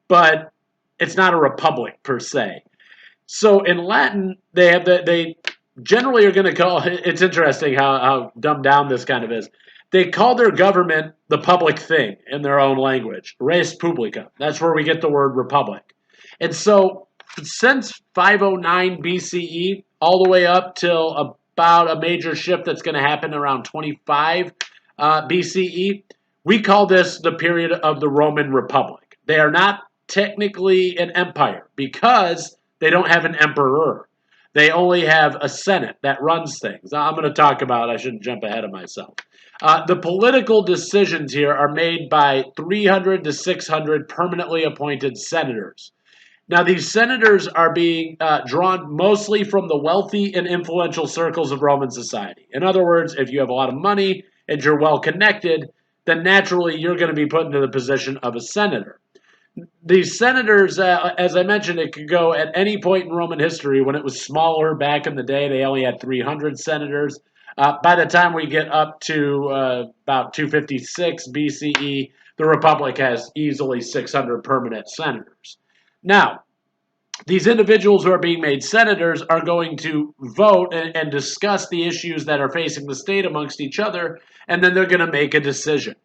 but it's not a republic per se. So in Latin, they generally are going to call, it's interesting how dumbed down this kind of is. They call their government the public thing in their own language, res publica. That's where we get the word republic. And so since 509 BCE, all the way up till about a major shift that's going to happen around 25 BCE, we call this the period of the Roman Republic. They are not technically an empire because they don't have an emperor. They only have a senate that runs things. I'm going to talk about, I shouldn't jump ahead of myself. The political decisions here are made by 300 to 600 permanently appointed senators. Now, these senators are being drawn mostly from the wealthy and influential circles of Roman society. In other words, if you have a lot of money and you're well connected, then naturally you're going to be put into the position of a senator. These senators, as I mentioned, it could go at any point in Roman history. When it was smaller back in the day, they only had 300 senators. By the time we get up to about 256 BCE, the Republic has easily 600 permanent senators. Now, these individuals who are being made senators are going to vote and discuss the issues that are facing the state amongst each other, and then they're going to make a decision.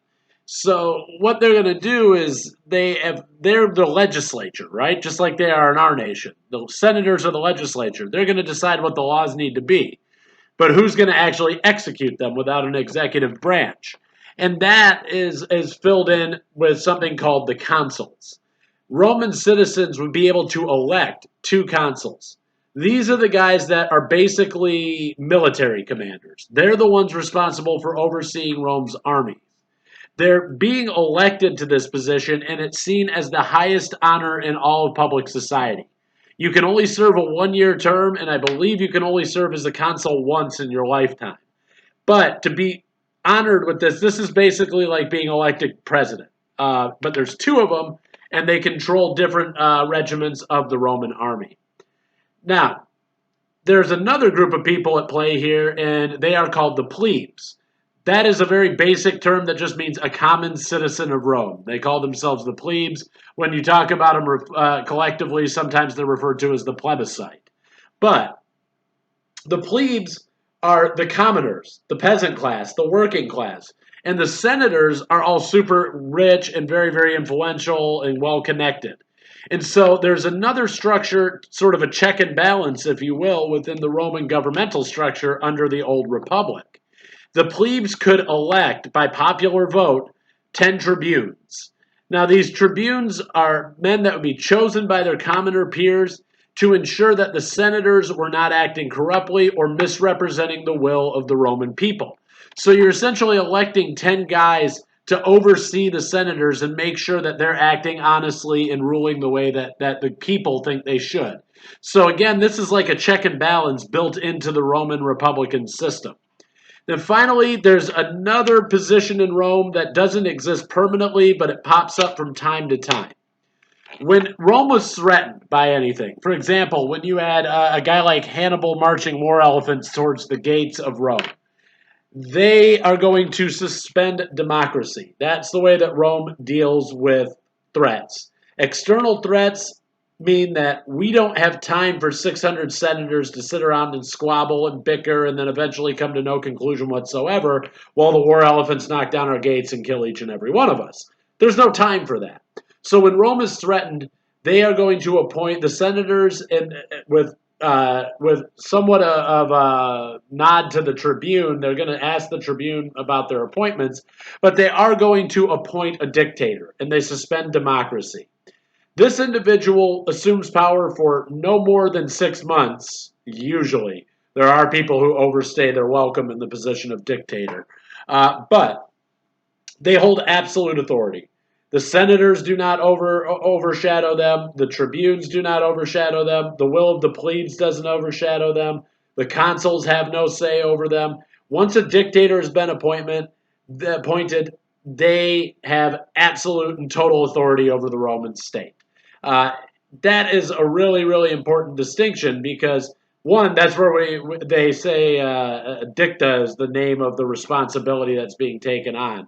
So what they're going to do is they're the legislature, right? Just like they are in our nation. The senators are the legislature. They're going to decide what the laws need to be. But who's going to actually execute them without an executive branch? And that is filled in with something called the consuls. Roman citizens would be able to elect 2 consuls. These are the guys that are basically military commanders. They're the ones responsible for overseeing Rome's army. They're being elected to this position, and it's seen as the highest honor in all of public society. You can only serve a 1-year term, and I believe you can only serve as a consul once in your lifetime. But to be honored with this is basically like being elected president. But there's 2 of them, and they control different regiments of the Roman army. Now, there's another group of people at play here, and they are called the plebes. That is a very basic term that just means a common citizen of Rome. They call themselves the plebes. When you talk about them collectively, sometimes they're referred to as the plebiscite. But the plebes are the commoners, the peasant class, the working class. And the senators are all super rich and very, very influential and well-connected. And so there's another structure, sort of a check and balance, if you will, within the Roman governmental structure under the Old Republic. The plebes could elect, by popular vote, 10 tribunes. Now, these tribunes are men that would be chosen by their commoner peers to ensure that the senators were not acting corruptly or misrepresenting the will of the Roman people. So you're essentially electing 10 guys to oversee the senators and make sure that they're acting honestly and ruling the way that the people think they should. So again, this is like a check and balance built into the Roman Republican system. Then finally, there's another position in Rome that doesn't exist permanently, but it pops up from time to time. When Rome was threatened by anything, for example, when you had a guy like Hannibal marching war elephants towards the gates of Rome, they are going to suspend democracy. That's the way that Rome deals with threats. External threats mean that we don't have time for 600 senators to sit around and squabble and bicker and then eventually come to no conclusion whatsoever while the war elephants knock down our gates and kill each and every one of us. There's no time for that. So when Rome is threatened, they are going to appoint the senators with somewhat of a nod to the tribune. They're going to ask the tribune about their appointments, but they are going to appoint a dictator, and they suspend democracy. This individual assumes power for no more than 6 months, usually. There are people who overstay their welcome in the position of dictator. But they hold absolute authority. The senators do not overshadow them. The tribunes do not overshadow them. The will of the plebes doesn't overshadow them. The consuls have no say over them. Once a dictator has been appointed, they have absolute and total authority over the Roman state. That is a really, really important distinction because, one, that's where they say dicta is the name of the responsibility that's being taken on.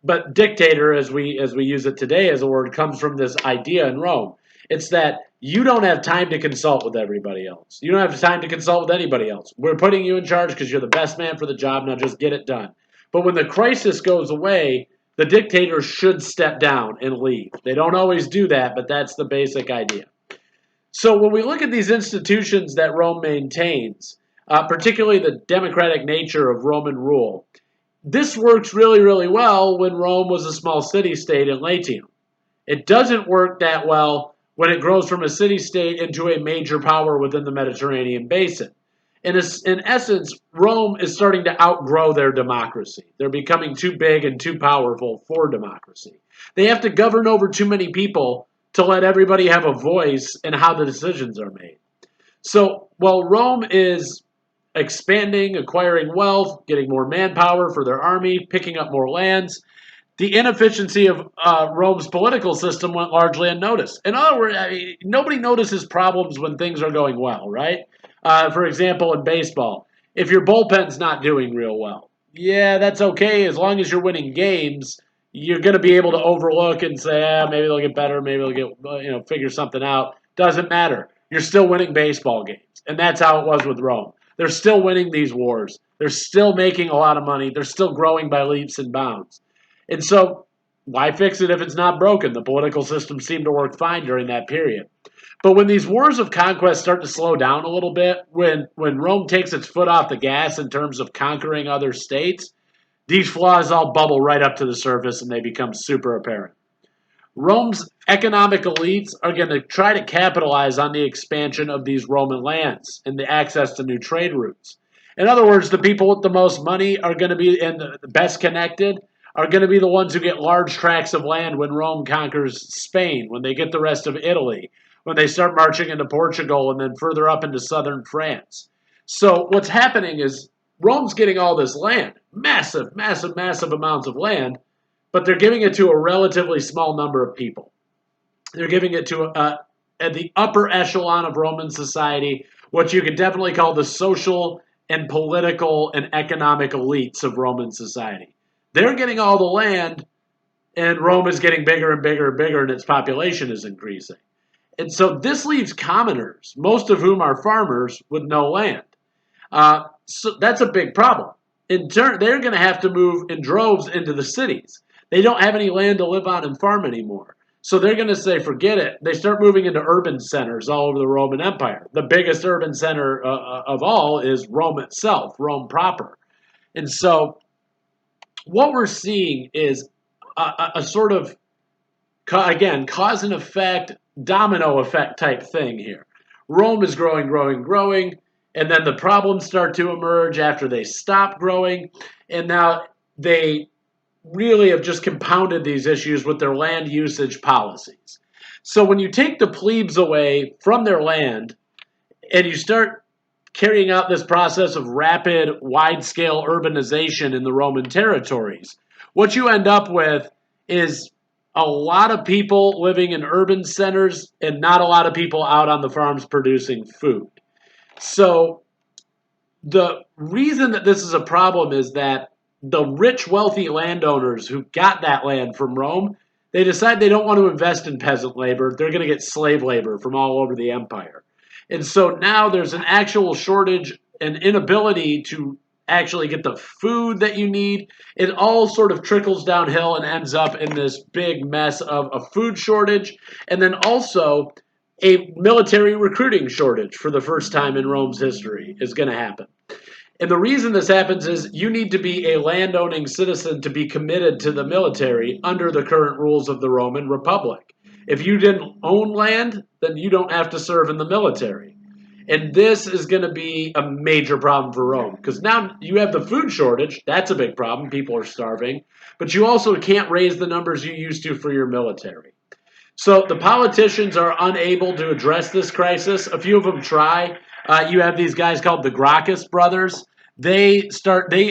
But dictator, as we use it today as a word, comes from this idea in Rome. It's that you don't have time to consult with everybody else. You don't have time to consult with anybody else. We're putting you in charge because you're the best man for the job. Now just get it done. But when the crisis goes away, the dictators should step down and leave. They don't always do that, but that's the basic idea. So when we look at these institutions that Rome maintains, particularly the democratic nature of Roman rule, this works really, really well when Rome was a small city-state in Latium. It doesn't work that well when it grows from a city-state into a major power within the Mediterranean basin. In essence, Rome is starting to outgrow their democracy. They're becoming too big and too powerful for democracy. They have to govern over too many people to let everybody have a voice in how the decisions are made. So while Rome is expanding, acquiring wealth, getting more manpower for their army, picking up more lands, the inefficiency of Rome's political system went largely unnoticed. In other words, nobody notices problems when things are going well, right? For example, in baseball, if your bullpen's not doing real well, yeah, that's okay. As long as you're winning games, you're going to be able to overlook and say, maybe they'll get better, maybe they'll get, figure something out. Doesn't matter. You're still winning baseball games. And that's how it was with Rome. They're still winning these wars. They're still making a lot of money. They're still growing by leaps and bounds. And so, why fix it if it's not broken? The political system seemed to work fine during that period. But when these wars of conquest start to slow down a little bit, when Rome takes its foot off the gas in terms of conquering other states, these flaws all bubble right up to the surface and they become super apparent. Rome's economic elites are going to try to capitalize on the expansion of these Roman lands and the access to new trade routes. In other words, the people with the most money are going to be, and the best connected, are going to be the ones who get large tracts of land when Rome conquers Spain, when they get the rest of Italy, when they start marching into Portugal and then further up into southern France. So what's happening is Rome's getting all this land, massive, massive, massive amounts of land, but they're giving it to a relatively small number of people. They're giving it to at the upper echelon of Roman society, what you could definitely call the social and political and economic elites of Roman society. They're getting all the land, and Rome is getting bigger and bigger and bigger, and its population is increasing. And so this leaves commoners, most of whom are farmers, with no land. So that's a big problem. In turn, they're going to have to move in droves into the cities. They don't have any land to live on and farm anymore. So they're going to say, forget it. They start moving into urban centers all over the Roman Empire. The biggest urban center of all is Rome itself, Rome proper. And so what we're seeing is a sort of, again, cause and effect, domino effect type thing here. Rome is growing, growing, growing, and then the problems start to emerge after they stop growing, and now they really have just compounded these issues with their land usage policies. So when you take the plebes away from their land and you start carrying out this process of rapid, wide-scale urbanization in the Roman territories, what you end up with is a lot of people living in urban centers and not a lot of people out on the farms producing food. So the reason that this is a problem is that the rich, wealthy landowners who got that land from Rome, they decide they don't want to invest in peasant labor. They're going to get slave labor from all over the empire. And so now there's an actual shortage and inability to actually get the food that you need. It all sort of trickles downhill and ends up in this big mess of a food shortage, and then also a military recruiting shortage for the first time in Rome's history is going to happen. And the reason this happens is you need to be a land-owning citizen to be committed to the military under the current rules of the Roman Republic. If you didn't own land, then you don't have to serve in the military. And this is going to be a major problem for Rome because now you have the food shortage. That's a big problem. People are starving. But you also can't raise the numbers you used to for your military. So the politicians are unable to address this crisis. A few of them try. You have these guys called the Gracchus brothers. They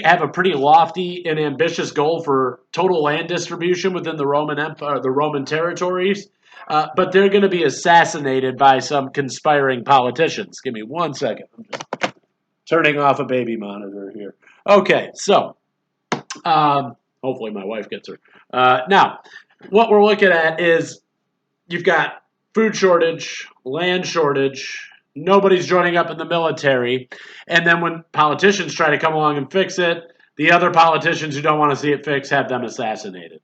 have a pretty lofty and ambitious goal for total land distribution within the Roman Empire, the Roman territories. But they're going to be assassinated by some conspiring politicians. Give me 1 second. I'm just turning off a baby monitor here. Okay, so hopefully my wife gets her. Now, what we're looking at is you've got food shortage, land shortage, nobody's joining up in the military, and then when politicians try to come along and fix it, The other politicians who don't want to see it fixed have them assassinated.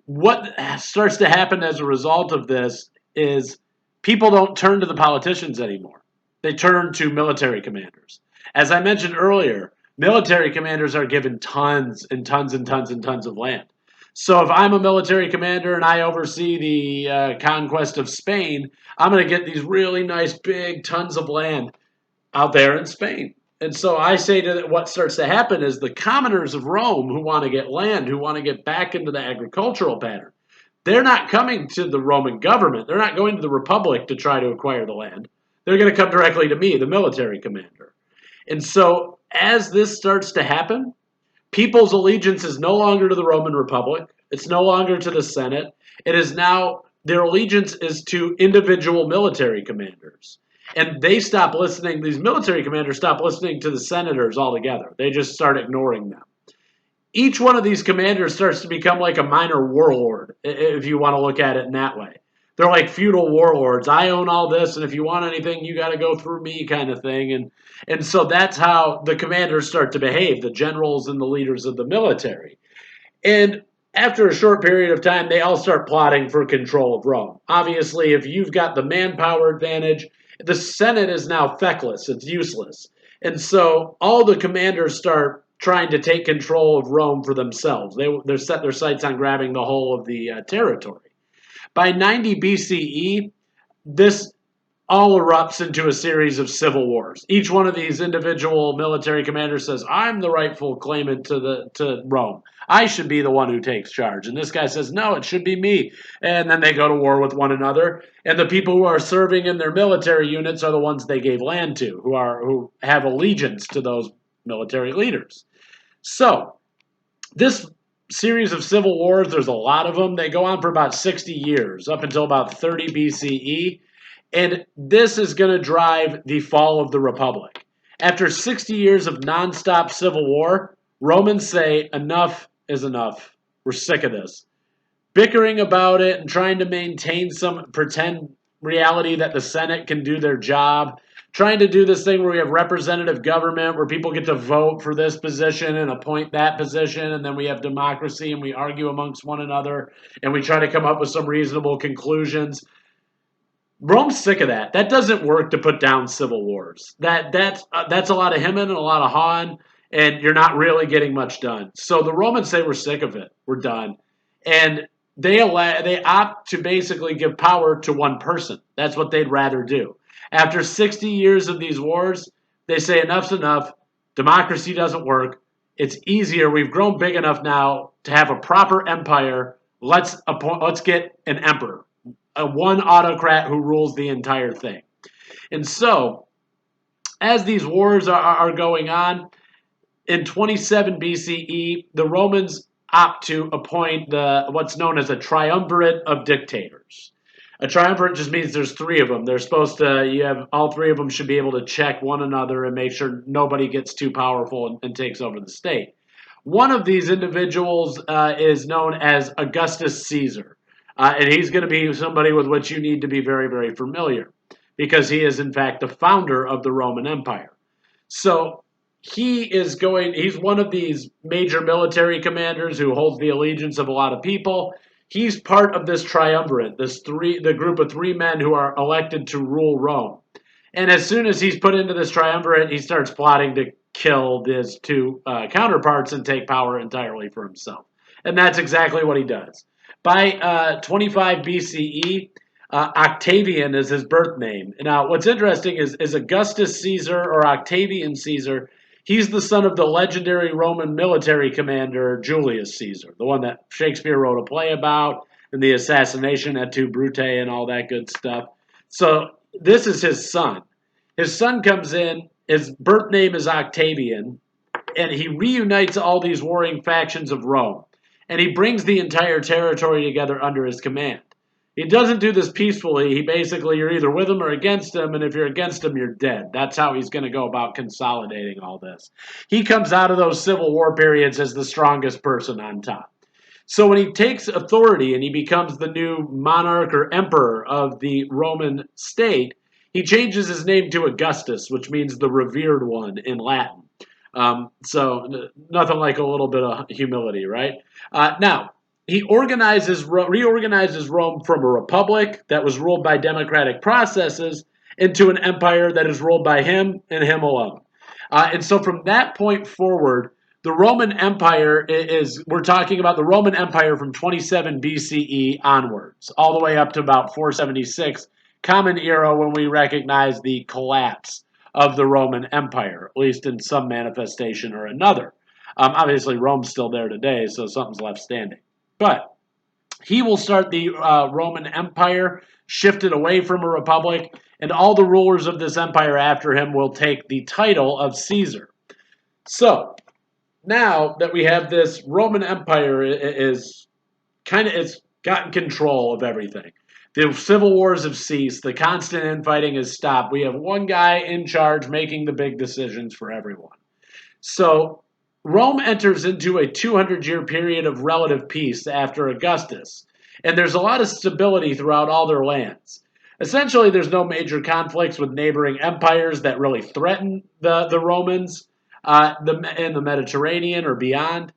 What starts to happen as a result of this is people don't turn to the politicians anymore. They turn to military commanders. As I mentioned earlier, military commanders are given tons and tons and tons and tons of land. So if I'm a military commander and I oversee the conquest of Spain, I'm going to get these really nice big tons of land out there in Spain. And so I say that what starts to happen is the commoners of Rome who want to get land, who want to get back into the agricultural pattern, they're not coming to the Roman government. They're not going to the Republic to try to acquire the land. They're going to come directly to me, the military commander. And so as this starts to happen, people's allegiance is no longer to the Roman Republic. It's no longer to the Senate. It is now, their allegiance is to individual military commanders. And they stop listening, these military commanders stop listening to the senators altogether. They just start ignoring them. Each one of these commanders starts to become like a minor warlord, if you want to look at it in that way. They're like feudal warlords. I own all this, and if you want anything, you got to go through me kind of thing. And so that's how the commanders start to behave, the generals and the leaders of the military. And after a short period of time, they all start plotting for control of Rome. Obviously, if you've got the manpower advantage, the Senate is now feckless. It's useless. And so all the commanders start trying to take control of Rome for themselves. They set their sights on grabbing the whole of the territory. By 90 BCE, this all erupts into a series of civil wars. Each one of these individual military commanders says, I'm the rightful claimant to Rome. I should be the one who takes charge. And this guy says, no, it should be me. And then they go to war with one another. And the people who are serving in their military units are the ones they gave land to, who have allegiance to those military leaders. So this series of civil wars, there's a lot of them. They go on for about 60 years, up until about 30 BCE. And this is going to drive the fall of the Republic. After 60 years of nonstop civil war, Romans say enough is enough. We're sick of this. Bickering about it and trying to maintain some pretend reality that the Senate can do their job. Trying to do this thing where we have representative government, where people get to vote for this position and appoint that position, and then we have democracy and we argue amongst one another and we try to come up with some reasonable conclusions. Rome's sick of that. That doesn't work to put down civil wars. That's a lot of hemming and a lot of hawing, and you're not really getting much done. So the Romans say we're sick of it. We're done, and they opt to basically give power to one person. That's what they'd rather do. After 60 years of these wars, they say enough's enough. Democracy doesn't work. It's easier. We've grown big enough now to have a proper empire. Let's get an emperor. One autocrat who rules the entire thing. And so, as these wars are going on, in 27 BCE, the Romans opt to appoint what's known as a triumvirate of dictators. A triumvirate just means there's three of them. They're supposed to, you have all three of them should be able to check one another and make sure nobody gets too powerful and takes over the state. One of these individuals is known as Augustus Caesar. And he's going to be somebody with which you need to be very, very familiar, because he is, in fact, the founder of the Roman Empire. So he's one of these major military commanders who holds the allegiance of a lot of people. He's part of this triumvirate, the group of three men who are elected to rule Rome. And as soon as he's put into this triumvirate, he starts plotting to kill his two counterparts and take power entirely for himself. And that's exactly what he does. By 25 BCE, Octavian is his birth name. Now, what's interesting is Augustus Caesar, or Octavian Caesar, he's the son of the legendary Roman military commander Julius Caesar, the one that Shakespeare wrote a play about, and the assassination at Tu Brute and all that good stuff. So this is his son. His son comes in, his birth name is Octavian, and he reunites all these warring factions of Rome. And he brings the entire territory together under his command. He doesn't do this peacefully. He basically, you're either with him or against him, and if you're against him, you're dead. That's how he's going to go about consolidating all this. He comes out of those civil war periods as the strongest person on top. So when he takes authority and he becomes the new monarch or emperor of the Roman state, he changes his name to Augustus, which means the revered one in Latin. So nothing like a little bit of humility, right? Now, he reorganizes Rome from a republic that was ruled by democratic processes into an empire that is ruled by him and him alone. And so from that point forward, the Roman Empire we're talking about the Roman Empire from 27 BCE onwards, all the way up to about 476, Common Era, when we recognize the collapse of the Roman Empire, at least in some manifestation or another. Obviously, Rome's still there today, so something's left standing. But he will start the Roman Empire, shifted away from a republic, and all the rulers of this empire after him will take the title of Caesar. So, now that we have this Roman Empire is it's gotten control of everything. The civil wars have ceased. The constant infighting has stopped. We have one guy in charge making the big decisions for everyone. So Rome enters into a 200-year period of relative peace after Augustus, and there's a lot of stability throughout all their lands. Essentially, there's no major conflicts with neighboring empires that really threaten the Romans in the Mediterranean or beyond.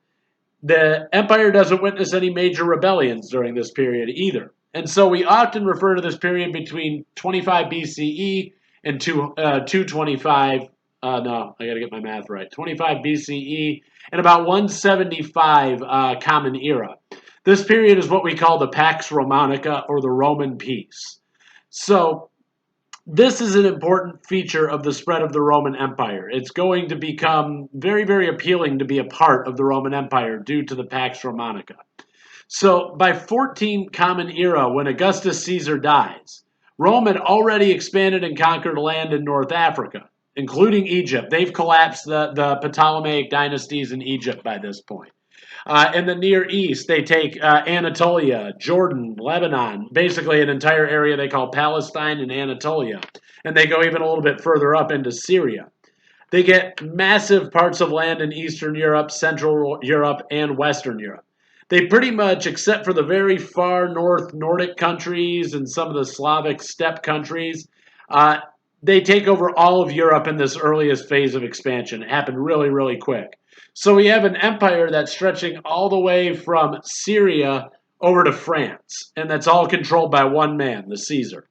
The empire doesn't witness any major rebellions during this period either. And so we often refer to this period between 25 BCE and 225. No, I got to get my math right. 25 BCE and about 175 Common Era. This period is what we call the Pax Romanica, or the Roman peace. So this is an important feature of the spread of the Roman Empire. It's going to become very, very appealing to be a part of the Roman Empire due to the Pax Romanica. So by 14 Common Era, when Augustus Caesar dies, Rome had already expanded and conquered land in North Africa, including Egypt. They've collapsed the Ptolemaic dynasties in Egypt by this point. In the Near East, they take Anatolia, Jordan, Lebanon, basically an entire area they call Palestine and Anatolia. And they go even a little bit further up into Syria. They get massive parts of land in Eastern Europe, Central Europe, and Western Europe. They pretty much, except for the very far north Nordic countries and some of the Slavic steppe countries, they take over all of Europe in this earliest phase of expansion. It happened really, really quick. So we have an empire that's stretching all the way from Syria over to France, and that's all controlled by one man, the Caesar.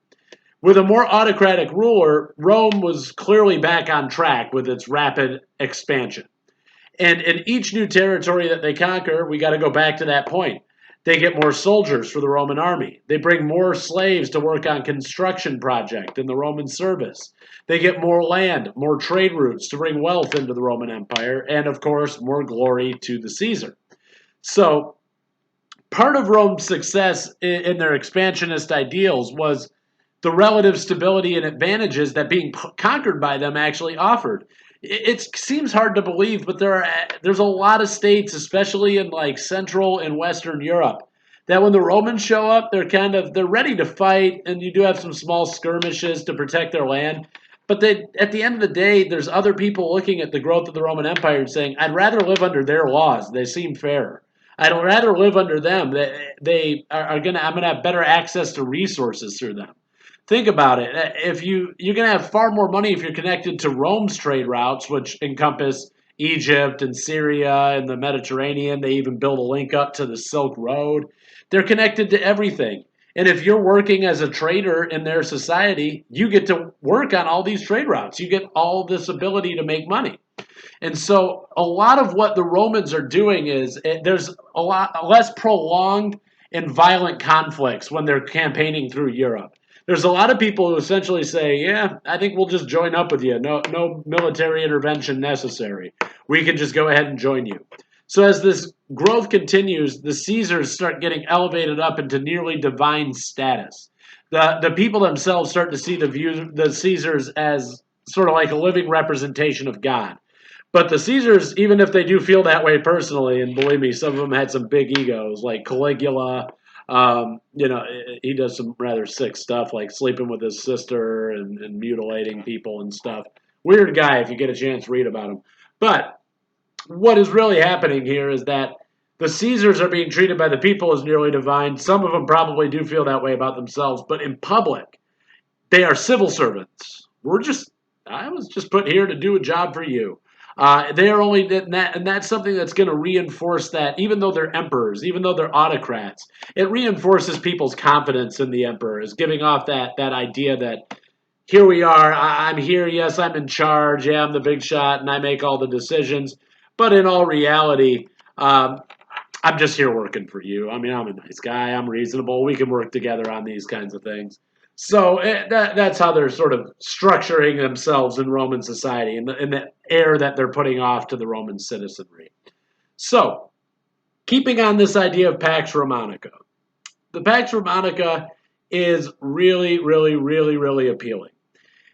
With a more autocratic ruler, Rome was clearly back on track with its rapid expansion. And in each new territory that they conquer, we got to go back to that point. They get more soldiers for the Roman army. They bring more slaves to work on construction projects in the Roman service. They get more land, more trade routes to bring wealth into the Roman Empire, and of course, more glory to the Caesar. So, part of Rome's success in their expansionist ideals was the relative stability and advantages that being conquered by them actually offered. It seems hard to believe, but there's a lot of states, especially in like Central and Western Europe, that when the Romans show up, they're ready to fight, and you do have some small skirmishes to protect their land. But at the end of the day, there's other people looking at the growth of the Roman Empire and saying, "I'd rather live under their laws. They seem fairer. I'd rather live under them. I'm gonna have better access to resources through them." Think about it. If you're going to have far more money if you're connected to Rome's trade routes, which encompass Egypt and Syria and the Mediterranean. They even build a link up to the Silk Road. They're connected to everything. And if you're working as a trader in their society, you get to work on all these trade routes. You get all this ability to make money. And so a lot of what the Romans are doing is there's a lot less prolonged and violent conflicts when they're campaigning through Europe. There's a lot of people who essentially say, yeah, I think we'll just join up with you. No military intervention necessary. We can just go ahead and join you. So as this growth continues, the Caesars start getting elevated up into nearly divine status. The people themselves start to see the Caesars as sort of like a living representation of God. But the Caesars, even if they do feel that way personally, and believe me, some of them had some big egos, like Caligula. He does some rather sick stuff, like sleeping with his sister and mutilating people and stuff. Weird guy if you get a chance to read about him. But what is really happening here is that the Caesars are being treated by the people as nearly divine. Some of them probably do feel that way about themselves, but in public, they are civil servants. I was just put here to do a job for you. They are only that, and that's something that's going to reinforce that. Even though they're emperors, even though they're autocrats, it reinforces people's confidence in the emperors, giving off that idea that here we are, I'm here, yes, I'm in charge, yeah, I'm the big shot, and I make all the decisions. But in all reality, I'm just here working for you. I mean, I'm a nice guy. I'm reasonable. We can work together on these kinds of things. So that's how they're sort of structuring themselves in Roman society and the air that they're putting off to the Roman citizenry. So, keeping on this idea of Pax Romanica, the Pax Romanica is really, really, really, really appealing.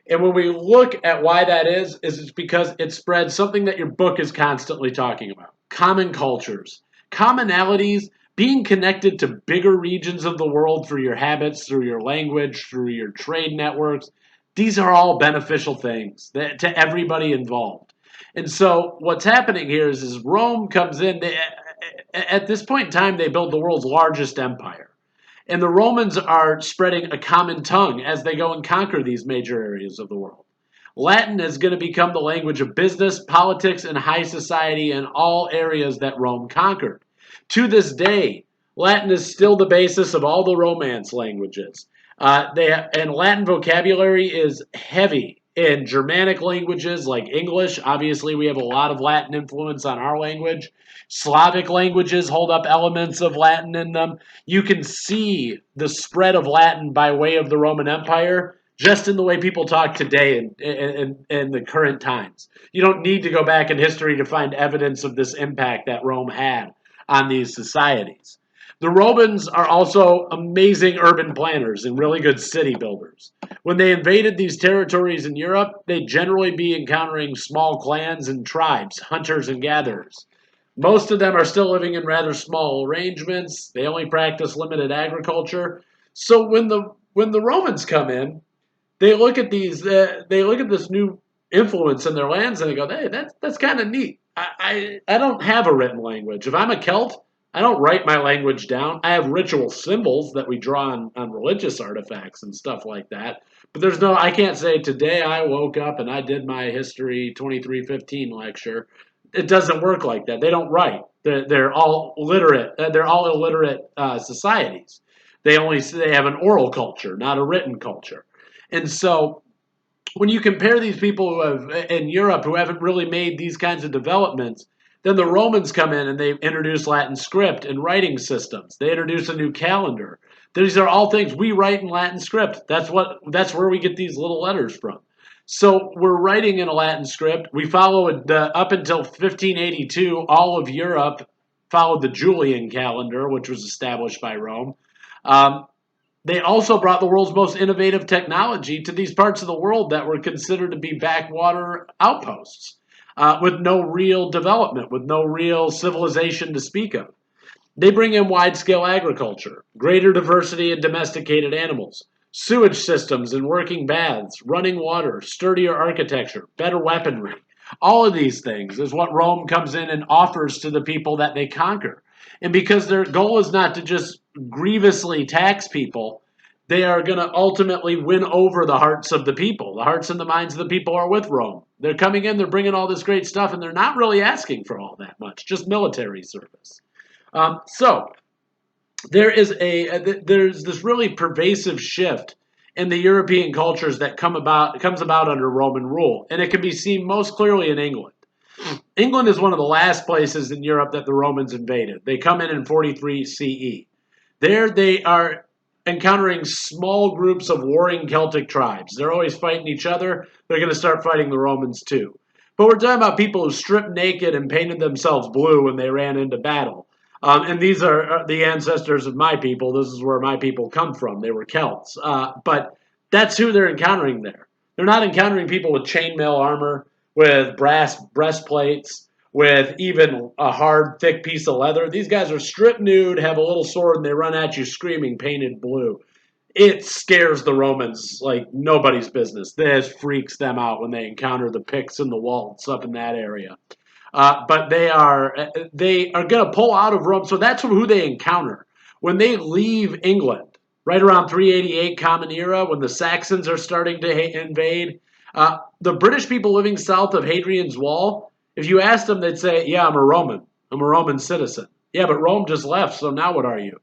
And when we look at why that is it's because it spreads something that your book is constantly talking about: common cultures, commonalities, being connected to bigger regions of the world through your habits, through your language, through your trade networks. These are all beneficial things to everybody involved. And so what's happening here is Rome comes in. At this point in time, they build the world's largest empire. And the Romans are spreading a common tongue as they go and conquer these major areas of the world. Latin is going to become the language of business, politics, and high society in all areas that Rome conquered. To this day, Latin is still the basis of all the Romance languages. And Latin vocabulary is heavy in Germanic languages like English. Obviously, we have a lot of Latin influence on our language. Slavic languages hold up elements of Latin in them. You can see the spread of Latin by way of the Roman Empire just in the way people talk today in the current times. You don't need to go back in history to find evidence of this impact that Rome had on these societies. The Romans are also amazing urban planners and really good city builders. When they invaded these territories in Europe, they'd generally be encountering small clans and tribes, hunters and gatherers. Most of them are still living in rather small arrangements. They only practice limited agriculture. So when the Romans come in, they look at they look at this new influence in their lands and they go, hey, that's kind of neat. I don't have a written language. If I'm a Celt, I don't write my language down. I have ritual symbols that we draw on religious artifacts and stuff like that. But I can't say today I woke up and I did my History 2315 lecture. It doesn't work like that. They don't write. They're all literate. They're all illiterate societies. They have an oral culture, not a written culture. And so when you compare these people who have in Europe who haven't really made these kinds of developments, then the Romans come in and they introduce Latin script and writing systems. They introduce a new calendar. These are all things we write in Latin script. That's where we get these little letters from. So we're writing in a Latin script. We follow up until 1582, all of Europe followed the Julian calendar, which was established by Rome. They also brought the world's most innovative technology to these parts of the world that were considered to be backwater outposts with no real development, with no real civilization to speak of. They bring in wide-scale agriculture, greater diversity in domesticated animals, sewage systems and working baths, running water, sturdier architecture, better weaponry. All of these things is what Rome comes in and offers to the people that they conquer. And because their goal is not to just grievously tax people, they are going to ultimately win over the hearts of the people. The hearts and the minds of the people are with Rome. They're coming in, they're bringing all this great stuff, and they're not really asking for all that much, just military service. So there's this really pervasive shift in the European cultures that comes about under Roman rule, and it can be seen most clearly in England. England is one of the last places in Europe that the Romans invaded. They come in 43 CE. There they are encountering small groups of warring Celtic tribes. They're always fighting each other. They're going to start fighting the Romans too. But we're talking about people who stripped naked and painted themselves blue when they ran into battle. And these are the ancestors of my people. This is where my people come from. They were Celts. But that's who they're encountering there. They're not encountering people with chainmail armor, with brass breastplates, with even a hard, thick piece of leather. These guys are stripped nude, have a little sword, and they run at you screaming, painted blue. It scares the Romans like nobody's business. This freaks them out when they encounter the Picts and the Waltz up in that area. But they are going to pull out of Rome. So that's who they encounter. When they leave England, right around 388 Common Era, when the Saxons are starting to invade, the British people living south of Hadrian's Wall, If you asked them, they'd say, yeah, I'm a Roman. I'm a Roman citizen. Yeah, but Rome just left, so now what are you?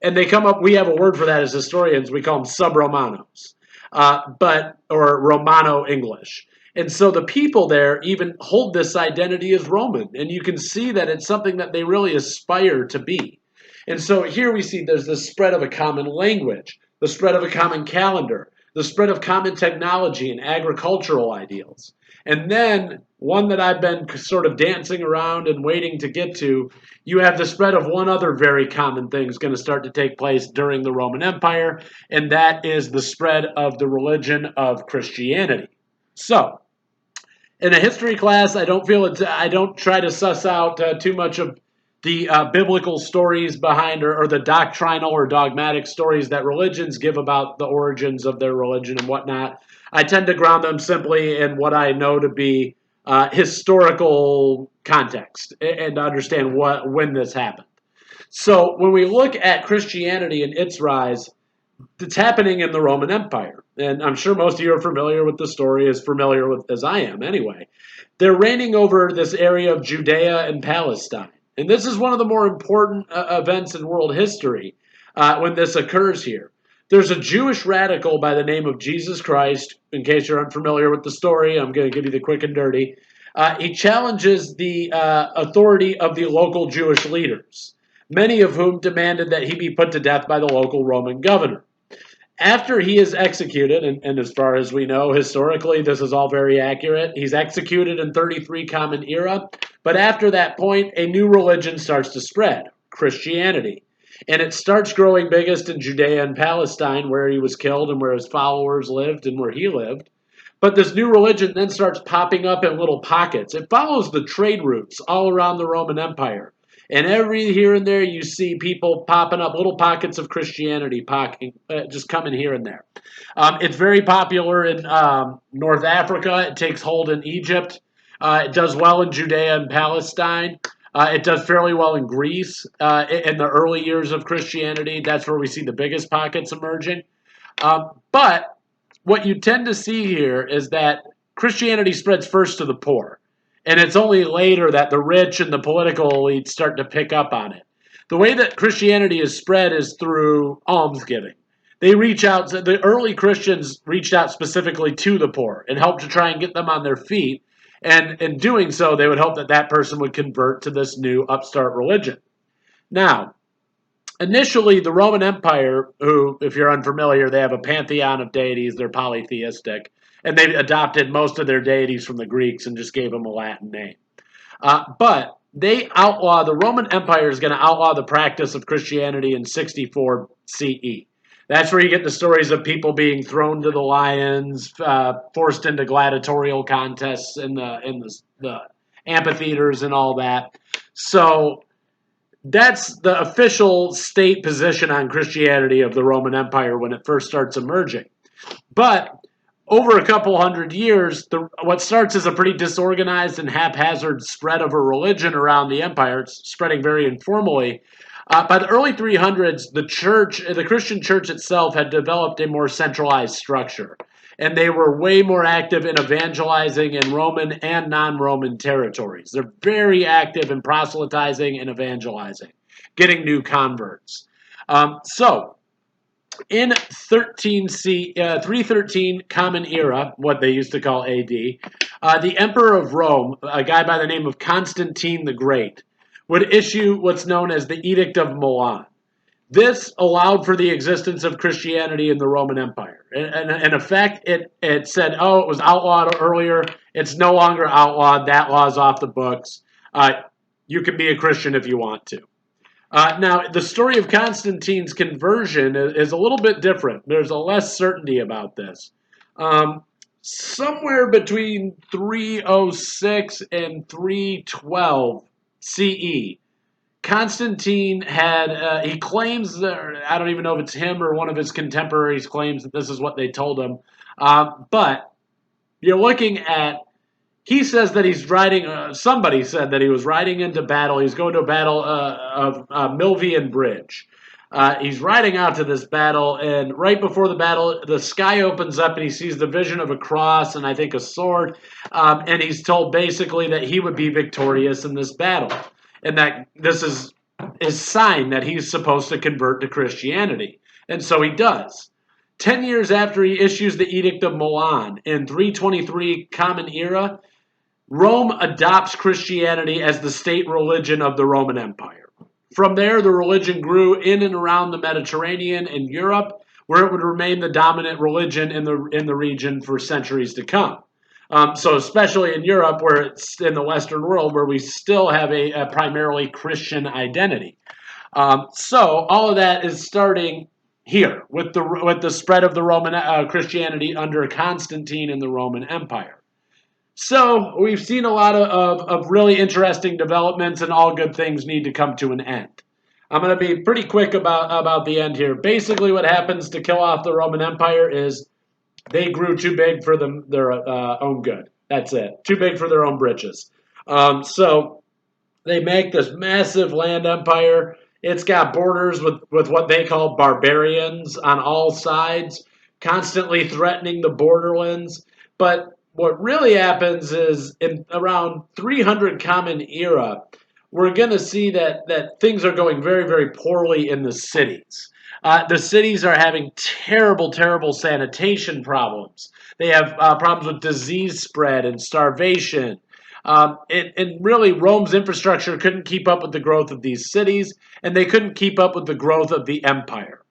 And they come up, we have a word for that as historians, we call them sub-Romanos, or Romano English. And so the people there even hold this identity as Roman, and you can see that it's something that they really aspire to be. And so here we see there's the spread of a common language, the spread of a common calendar, the spread of common technology and agricultural ideals. And then one that I've been sort of dancing around and waiting to get to, you have the spread of one other very common thing is going to start to take place during the Roman Empire, and that is the spread of the religion of Christianity. So, in a history class, I don't try to suss out too much of the biblical stories behind or the doctrinal or dogmatic stories that religions give about the origins of their religion and whatnot. I tend to ground them simply in what I know to be historical context and understand when this happened. So when we look at Christianity and its rise, it's happening in the Roman Empire. And I'm sure most of you are familiar with the story, as familiar with as I am anyway. They're reigning over this area of Judea and Palestine. And this is one of the more important events in world history when this occurs here. There's a Jewish radical by the name of Jesus Christ. In case you're unfamiliar with the story, I'm going to give you the quick and dirty. He challenges the authority of the local Jewish leaders, many of whom demanded that he be put to death by the local Roman governor. After he is executed, and as far as we know, historically, this is all very accurate, he's executed in 33 Common Era, but after that point, a new religion starts to spread, Christianity. And it starts growing biggest in Judea and Palestine, where he was killed and where his followers lived and where he lived. But this new religion then starts popping up in little pockets. It follows the trade routes all around the Roman Empire. And every here and there you see people popping up, little pockets of Christianity just coming here and there. It's very popular in North Africa. It takes hold in Egypt. It does well in Judea and Palestine. It does fairly well in Greece in the early years of Christianity. That's where we see the biggest pockets emerging. But what you tend to see here is that Christianity spreads first to the poor. And it's only later that the rich and the political elites start to pick up on it. The way that Christianity is spread is through almsgiving. They reach out, the early Christians reached out specifically to the poor and helped to try and get them on their feet. And in doing so, they would hope that that person would convert to this new upstart religion. Now, initially, the Roman Empire, who, if you're unfamiliar, they have a pantheon of deities, they're polytheistic. And they adopted most of their deities from the Greeks and just gave them a Latin name. But the Roman Empire is going to outlaw the practice of Christianity in 64 CE. That's where you get the stories of people being thrown to the lions, forced into gladiatorial contests in the amphitheaters and all that. So that's the official state position on Christianity of the Roman Empire when it first starts emerging. But over a couple hundred years, what starts as a pretty disorganized and haphazard spread of a religion around the empire, it's spreading very informally. By the early 300s, the Christian church itself had developed a more centralized structure. And they were way more active in evangelizing in Roman and non-Roman territories. They're very active in proselytizing and evangelizing, getting new converts. In 313 Common Era, what they used to call AD, the Emperor of Rome, a guy by the name of Constantine the Great, would issue what's known as the Edict of Milan. This allowed for the existence of Christianity in the Roman Empire. In effect, it said, oh, it was outlawed earlier. It's no longer outlawed. That law's off the books. You can be a Christian if you want to. Now, the story of Constantine's conversion is a little bit different. There's a less certainty about this. Somewhere between 306 and 312 CE, Constantine had, he claims, I don't even know if it's him or one of his contemporaries claims that this is what they told him. But you're looking at, he says that he's riding, somebody said that he was riding into battle. He's going to a battle of Milvian Bridge. He's riding out to this battle, and right before the battle, the sky opens up and he sees the vision of a cross and I think a sword. And he's told basically that he would be victorious in this battle, and that this is his sign that he's supposed to convert to Christianity. And so he does. 10 years after he issues the Edict of Milan in 323 Common Era, Rome adopts Christianity as the state religion of the Roman Empire. From there, the religion grew in and around the Mediterranean and Europe, where it would remain the dominant religion in the region for centuries to come. So especially in Europe, where it's in the Western world, where we still have a primarily Christian identity. So all of that is starting here with the spread of the Roman Christianity under Constantine in the Roman Empire. So we've seen a lot of really interesting developments, and all good things need to come to an end. I'm going to be pretty quick about the end here. Basically, what happens to kill off the Roman Empire is they grew too big for their own good. That's it. Too big for their own britches. So they make this massive land empire. It's got borders with what they call barbarians on all sides, constantly threatening the borderlands. But what really happens is in around 300 Common Era, we're going to see that things are going very, very poorly in the cities. The cities are having terrible, terrible sanitation problems. They have problems with disease spread and starvation. And really, Rome's infrastructure couldn't keep up with the growth of these cities, and they couldn't keep up with the growth of the empire.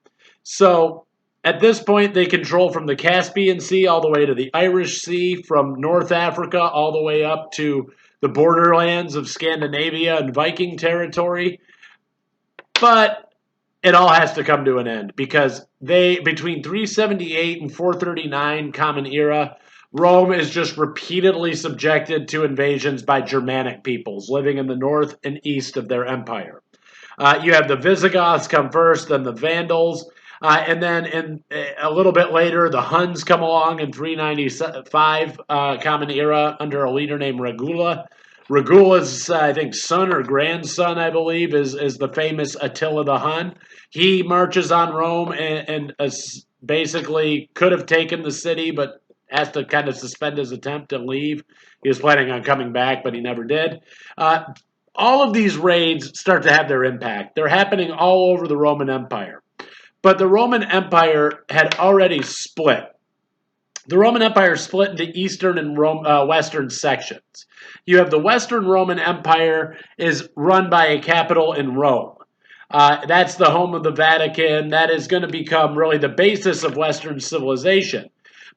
So at this point, they control from the Caspian Sea all the way to the Irish Sea, from North Africa all the way up to the borderlands of Scandinavia and Viking territory. But it all has to come to an end, because between 378 and 439 Common Era, Rome is just repeatedly subjected to invasions by Germanic peoples living in the north and east of their empire. You have the Visigoths come first, then the Vandals, and then a little bit later, the Huns come along in 395 Common Era under a leader named Regula. Regula's, I think, son or grandson, I believe, is the famous Attila the Hun. He marches on Rome and basically could have taken the city, but has to kind of suspend his attempt and leave. He was planning on coming back, but he never did. All of these raids start to have their impact. They're happening all over the Roman Empire. But the Roman Empire had already split. The Roman Empire split into eastern and western sections. You have the Western Roman Empire is run by a capital in Rome. That's the home of the Vatican. That is going to become really the basis of Western civilization.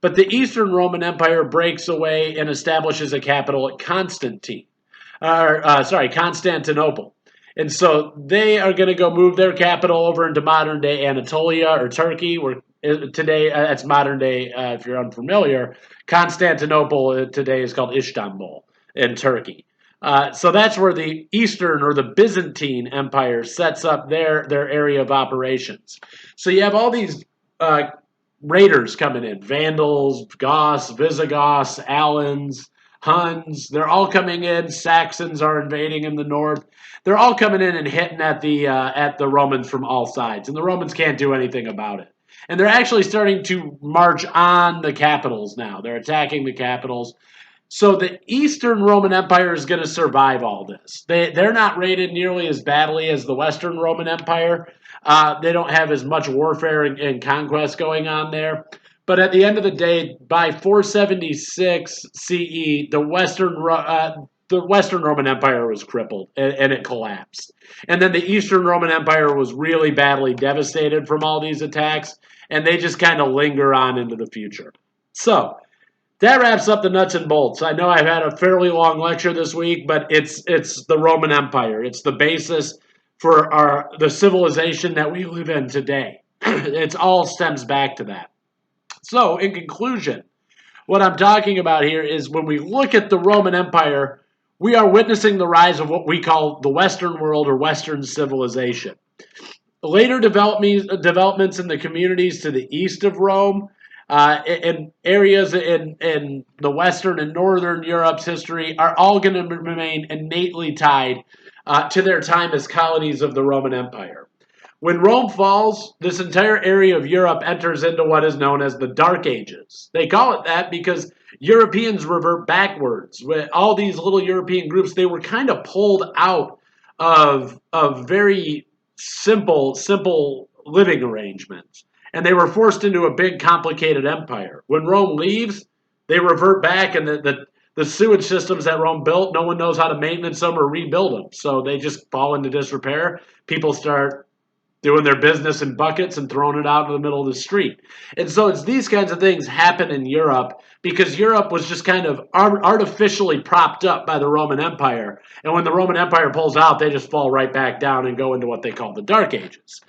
But the Eastern Roman Empire breaks away and establishes a capital at Constantinople. And so they are going to go move their capital over into modern-day Anatolia or Turkey, where today, that's modern-day, if you're unfamiliar. Constantinople today is called Istanbul in Turkey. So that's where the Eastern or the Byzantine Empire sets up their area of operations. So you have all these raiders coming in: Vandals, Goths, Visigoths, Alans, Huns. They're all coming in. Saxons are invading in the north. They're all coming in and hitting at the Romans from all sides, and the Romans can't do anything about it. And they're actually starting to march on the capitals now. They're attacking the capitals. So the Eastern Roman Empire is going to survive all this. They're not raided nearly as badly as the Western Roman Empire. They don't have as much warfare and conquest going on there. But at the end of the day, by 476 CE, the Western Roman Empire was crippled and it collapsed. And then the Eastern Roman Empire was really badly devastated from all these attacks, and they just kind of linger on into the future. So that wraps up the nuts and bolts. I know I've had a fairly long lecture this week, but it's the Roman Empire. It's the basis for the civilization that we live in today. It all stems back to that. So, in conclusion, what I'm talking about here is when we look at the Roman Empire, we are witnessing the rise of what we call the Western world or Western civilization. Later developments in the communities to the east of Rome, in areas in the Western and Northern Europe's history, are all going to remain innately tied to their time as colonies of the Roman Empire. When Rome falls, this entire area of Europe enters into what is known as the Dark Ages. They call it that because Europeans revert backwards. With all these little European groups, they were kind of pulled out of very simple living arrangements. And they were forced into a big, complicated empire. When Rome leaves, they revert back, and the sewage systems that Rome built, no one knows how to maintenance them or rebuild them. So they just fall into disrepair. People start doing their business in buckets and throwing it out in the middle of the street. And so it's these kinds of things happen in Europe because Europe was just kind of artificially propped up by the Roman Empire. And when the Roman Empire pulls out, they just fall right back down and go into what they call the Dark Ages.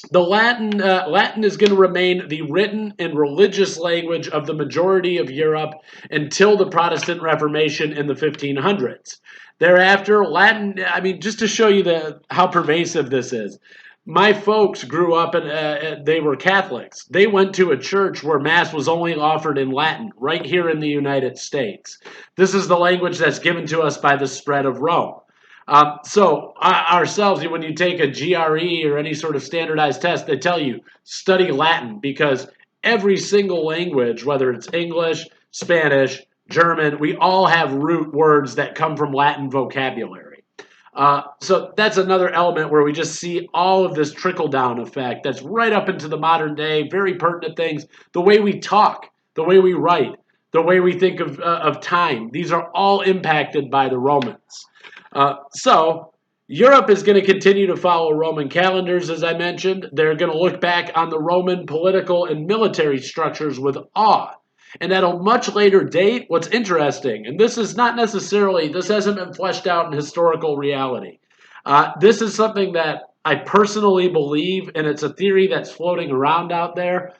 The Latin is going to remain the written and religious language of the majority of Europe until the Protestant Reformation in the 1500s. Thereafter, Latin, I mean, just to show you how pervasive this is, my folks grew up and they were Catholics. They went to a church where Mass was only offered in Latin, right here in the United States. This is the language that's given to us by the spread of Rome. Ourselves, when you take a GRE or any sort of standardized test, they tell you study Latin because every single language, whether it's English, Spanish, German, we all have root words that come from Latin vocabulary. So that's another element where we just see all of this trickle-down effect that's right up into the modern day, very pertinent things. The way we talk, the way we write, the way we think of time, these are all impacted by the Romans. So Europe is going to continue to follow Roman calendars, as I mentioned. They're going to look back on the Roman political and military structures with awe. And at a much later date, what's interesting, and this hasn't been fleshed out in historical reality. This is something that I personally believe, and it's a theory that's floating around out there.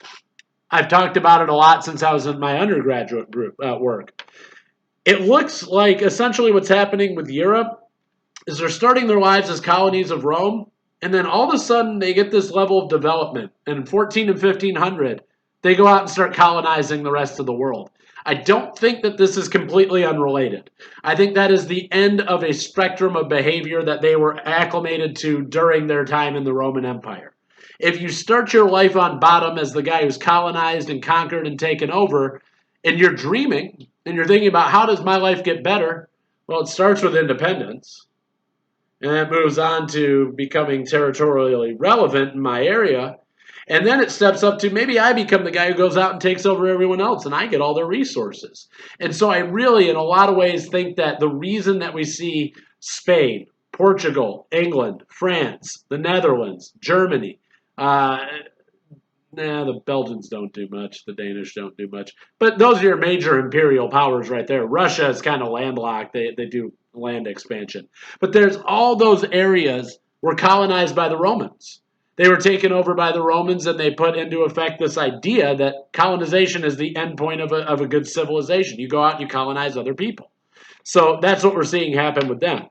I've talked about it a lot since I was in my undergraduate work. It looks like essentially what's happening with Europe is they're starting their lives as colonies of Rome, and then all of a sudden they get this level of development. And in 14 and 1500, they go out and start colonizing the rest of the world. I don't think that this is completely unrelated. I think that is the end of a spectrum of behavior that they were acclimated to during their time in the Roman Empire. If you start your life on bottom as the guy who's colonized and conquered and taken over, and you're dreaming, and you're thinking about how does my life get better, well, it starts with independence. And it moves on to becoming territorially relevant in my area. And then it steps up to maybe I become the guy who goes out and takes over everyone else and I get all their resources. And so I really, in a lot of ways, think that the reason that we see Spain, Portugal, England, France, the Netherlands, Germany, the Belgians don't do much. The Danish don't do much. But those are your major imperial powers right there. Russia is kind of landlocked. They do land expansion. But there's all those areas were colonized by the Romans. They were taken over by the Romans, and they put into effect this idea that colonization is the end point of a good civilization. You go out and you colonize other people. So that's what we're seeing happen with them.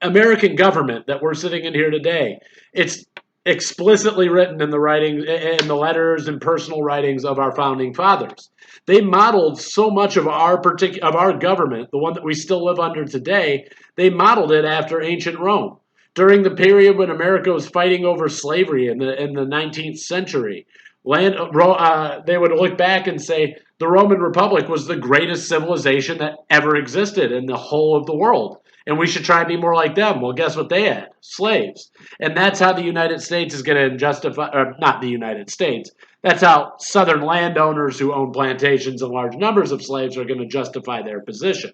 American government that we're sitting in here today, it's explicitly written in the writings, in the letters and personal writings of our founding fathers. They modeled so much of our government, the one that we still live under today, they modeled it after ancient Rome. During the period when America was fighting over slavery in the 19th century, they would look back and say the Roman Republic was the greatest civilization that ever existed in the whole of the world. And we should try and be more like them. Well, guess what they had? Slaves. And that's how the United States is going to justify, or not the United States, that's how Southern landowners who own plantations and large numbers of slaves are going to justify their position.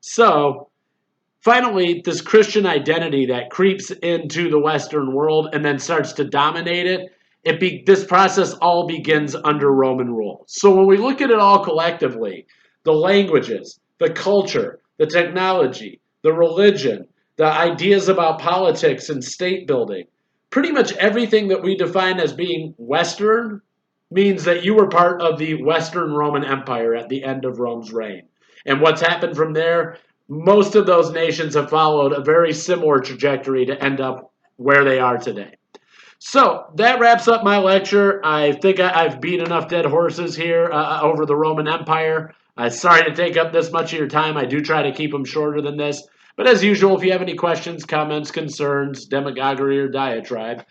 So, finally, this Christian identity that creeps into the Western world and then starts to dominate it, this process all begins under Roman rule. So when we look at it all collectively, the languages, the culture, the technology, the religion, the ideas about politics and state building, pretty much everything that we define as being Western means that you were part of the Western Roman Empire at the end of Rome's reign. And what's happened from there, most of those nations have followed a very similar trajectory to end up where they are today. So that wraps up my lecture. I think I've beat enough dead horses here over the Roman Empire. Sorry to take up this much of your time. I do try to keep them shorter than this. But as usual, if you have any questions, comments, concerns, demagoguery, or diatribe,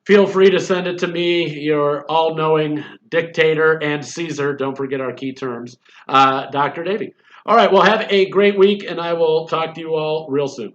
feel free to send it to me, your all-knowing dictator and Caesar. Don't forget our key terms, Dr. Davey. All right, well, have a great week, and I will talk to you all real soon.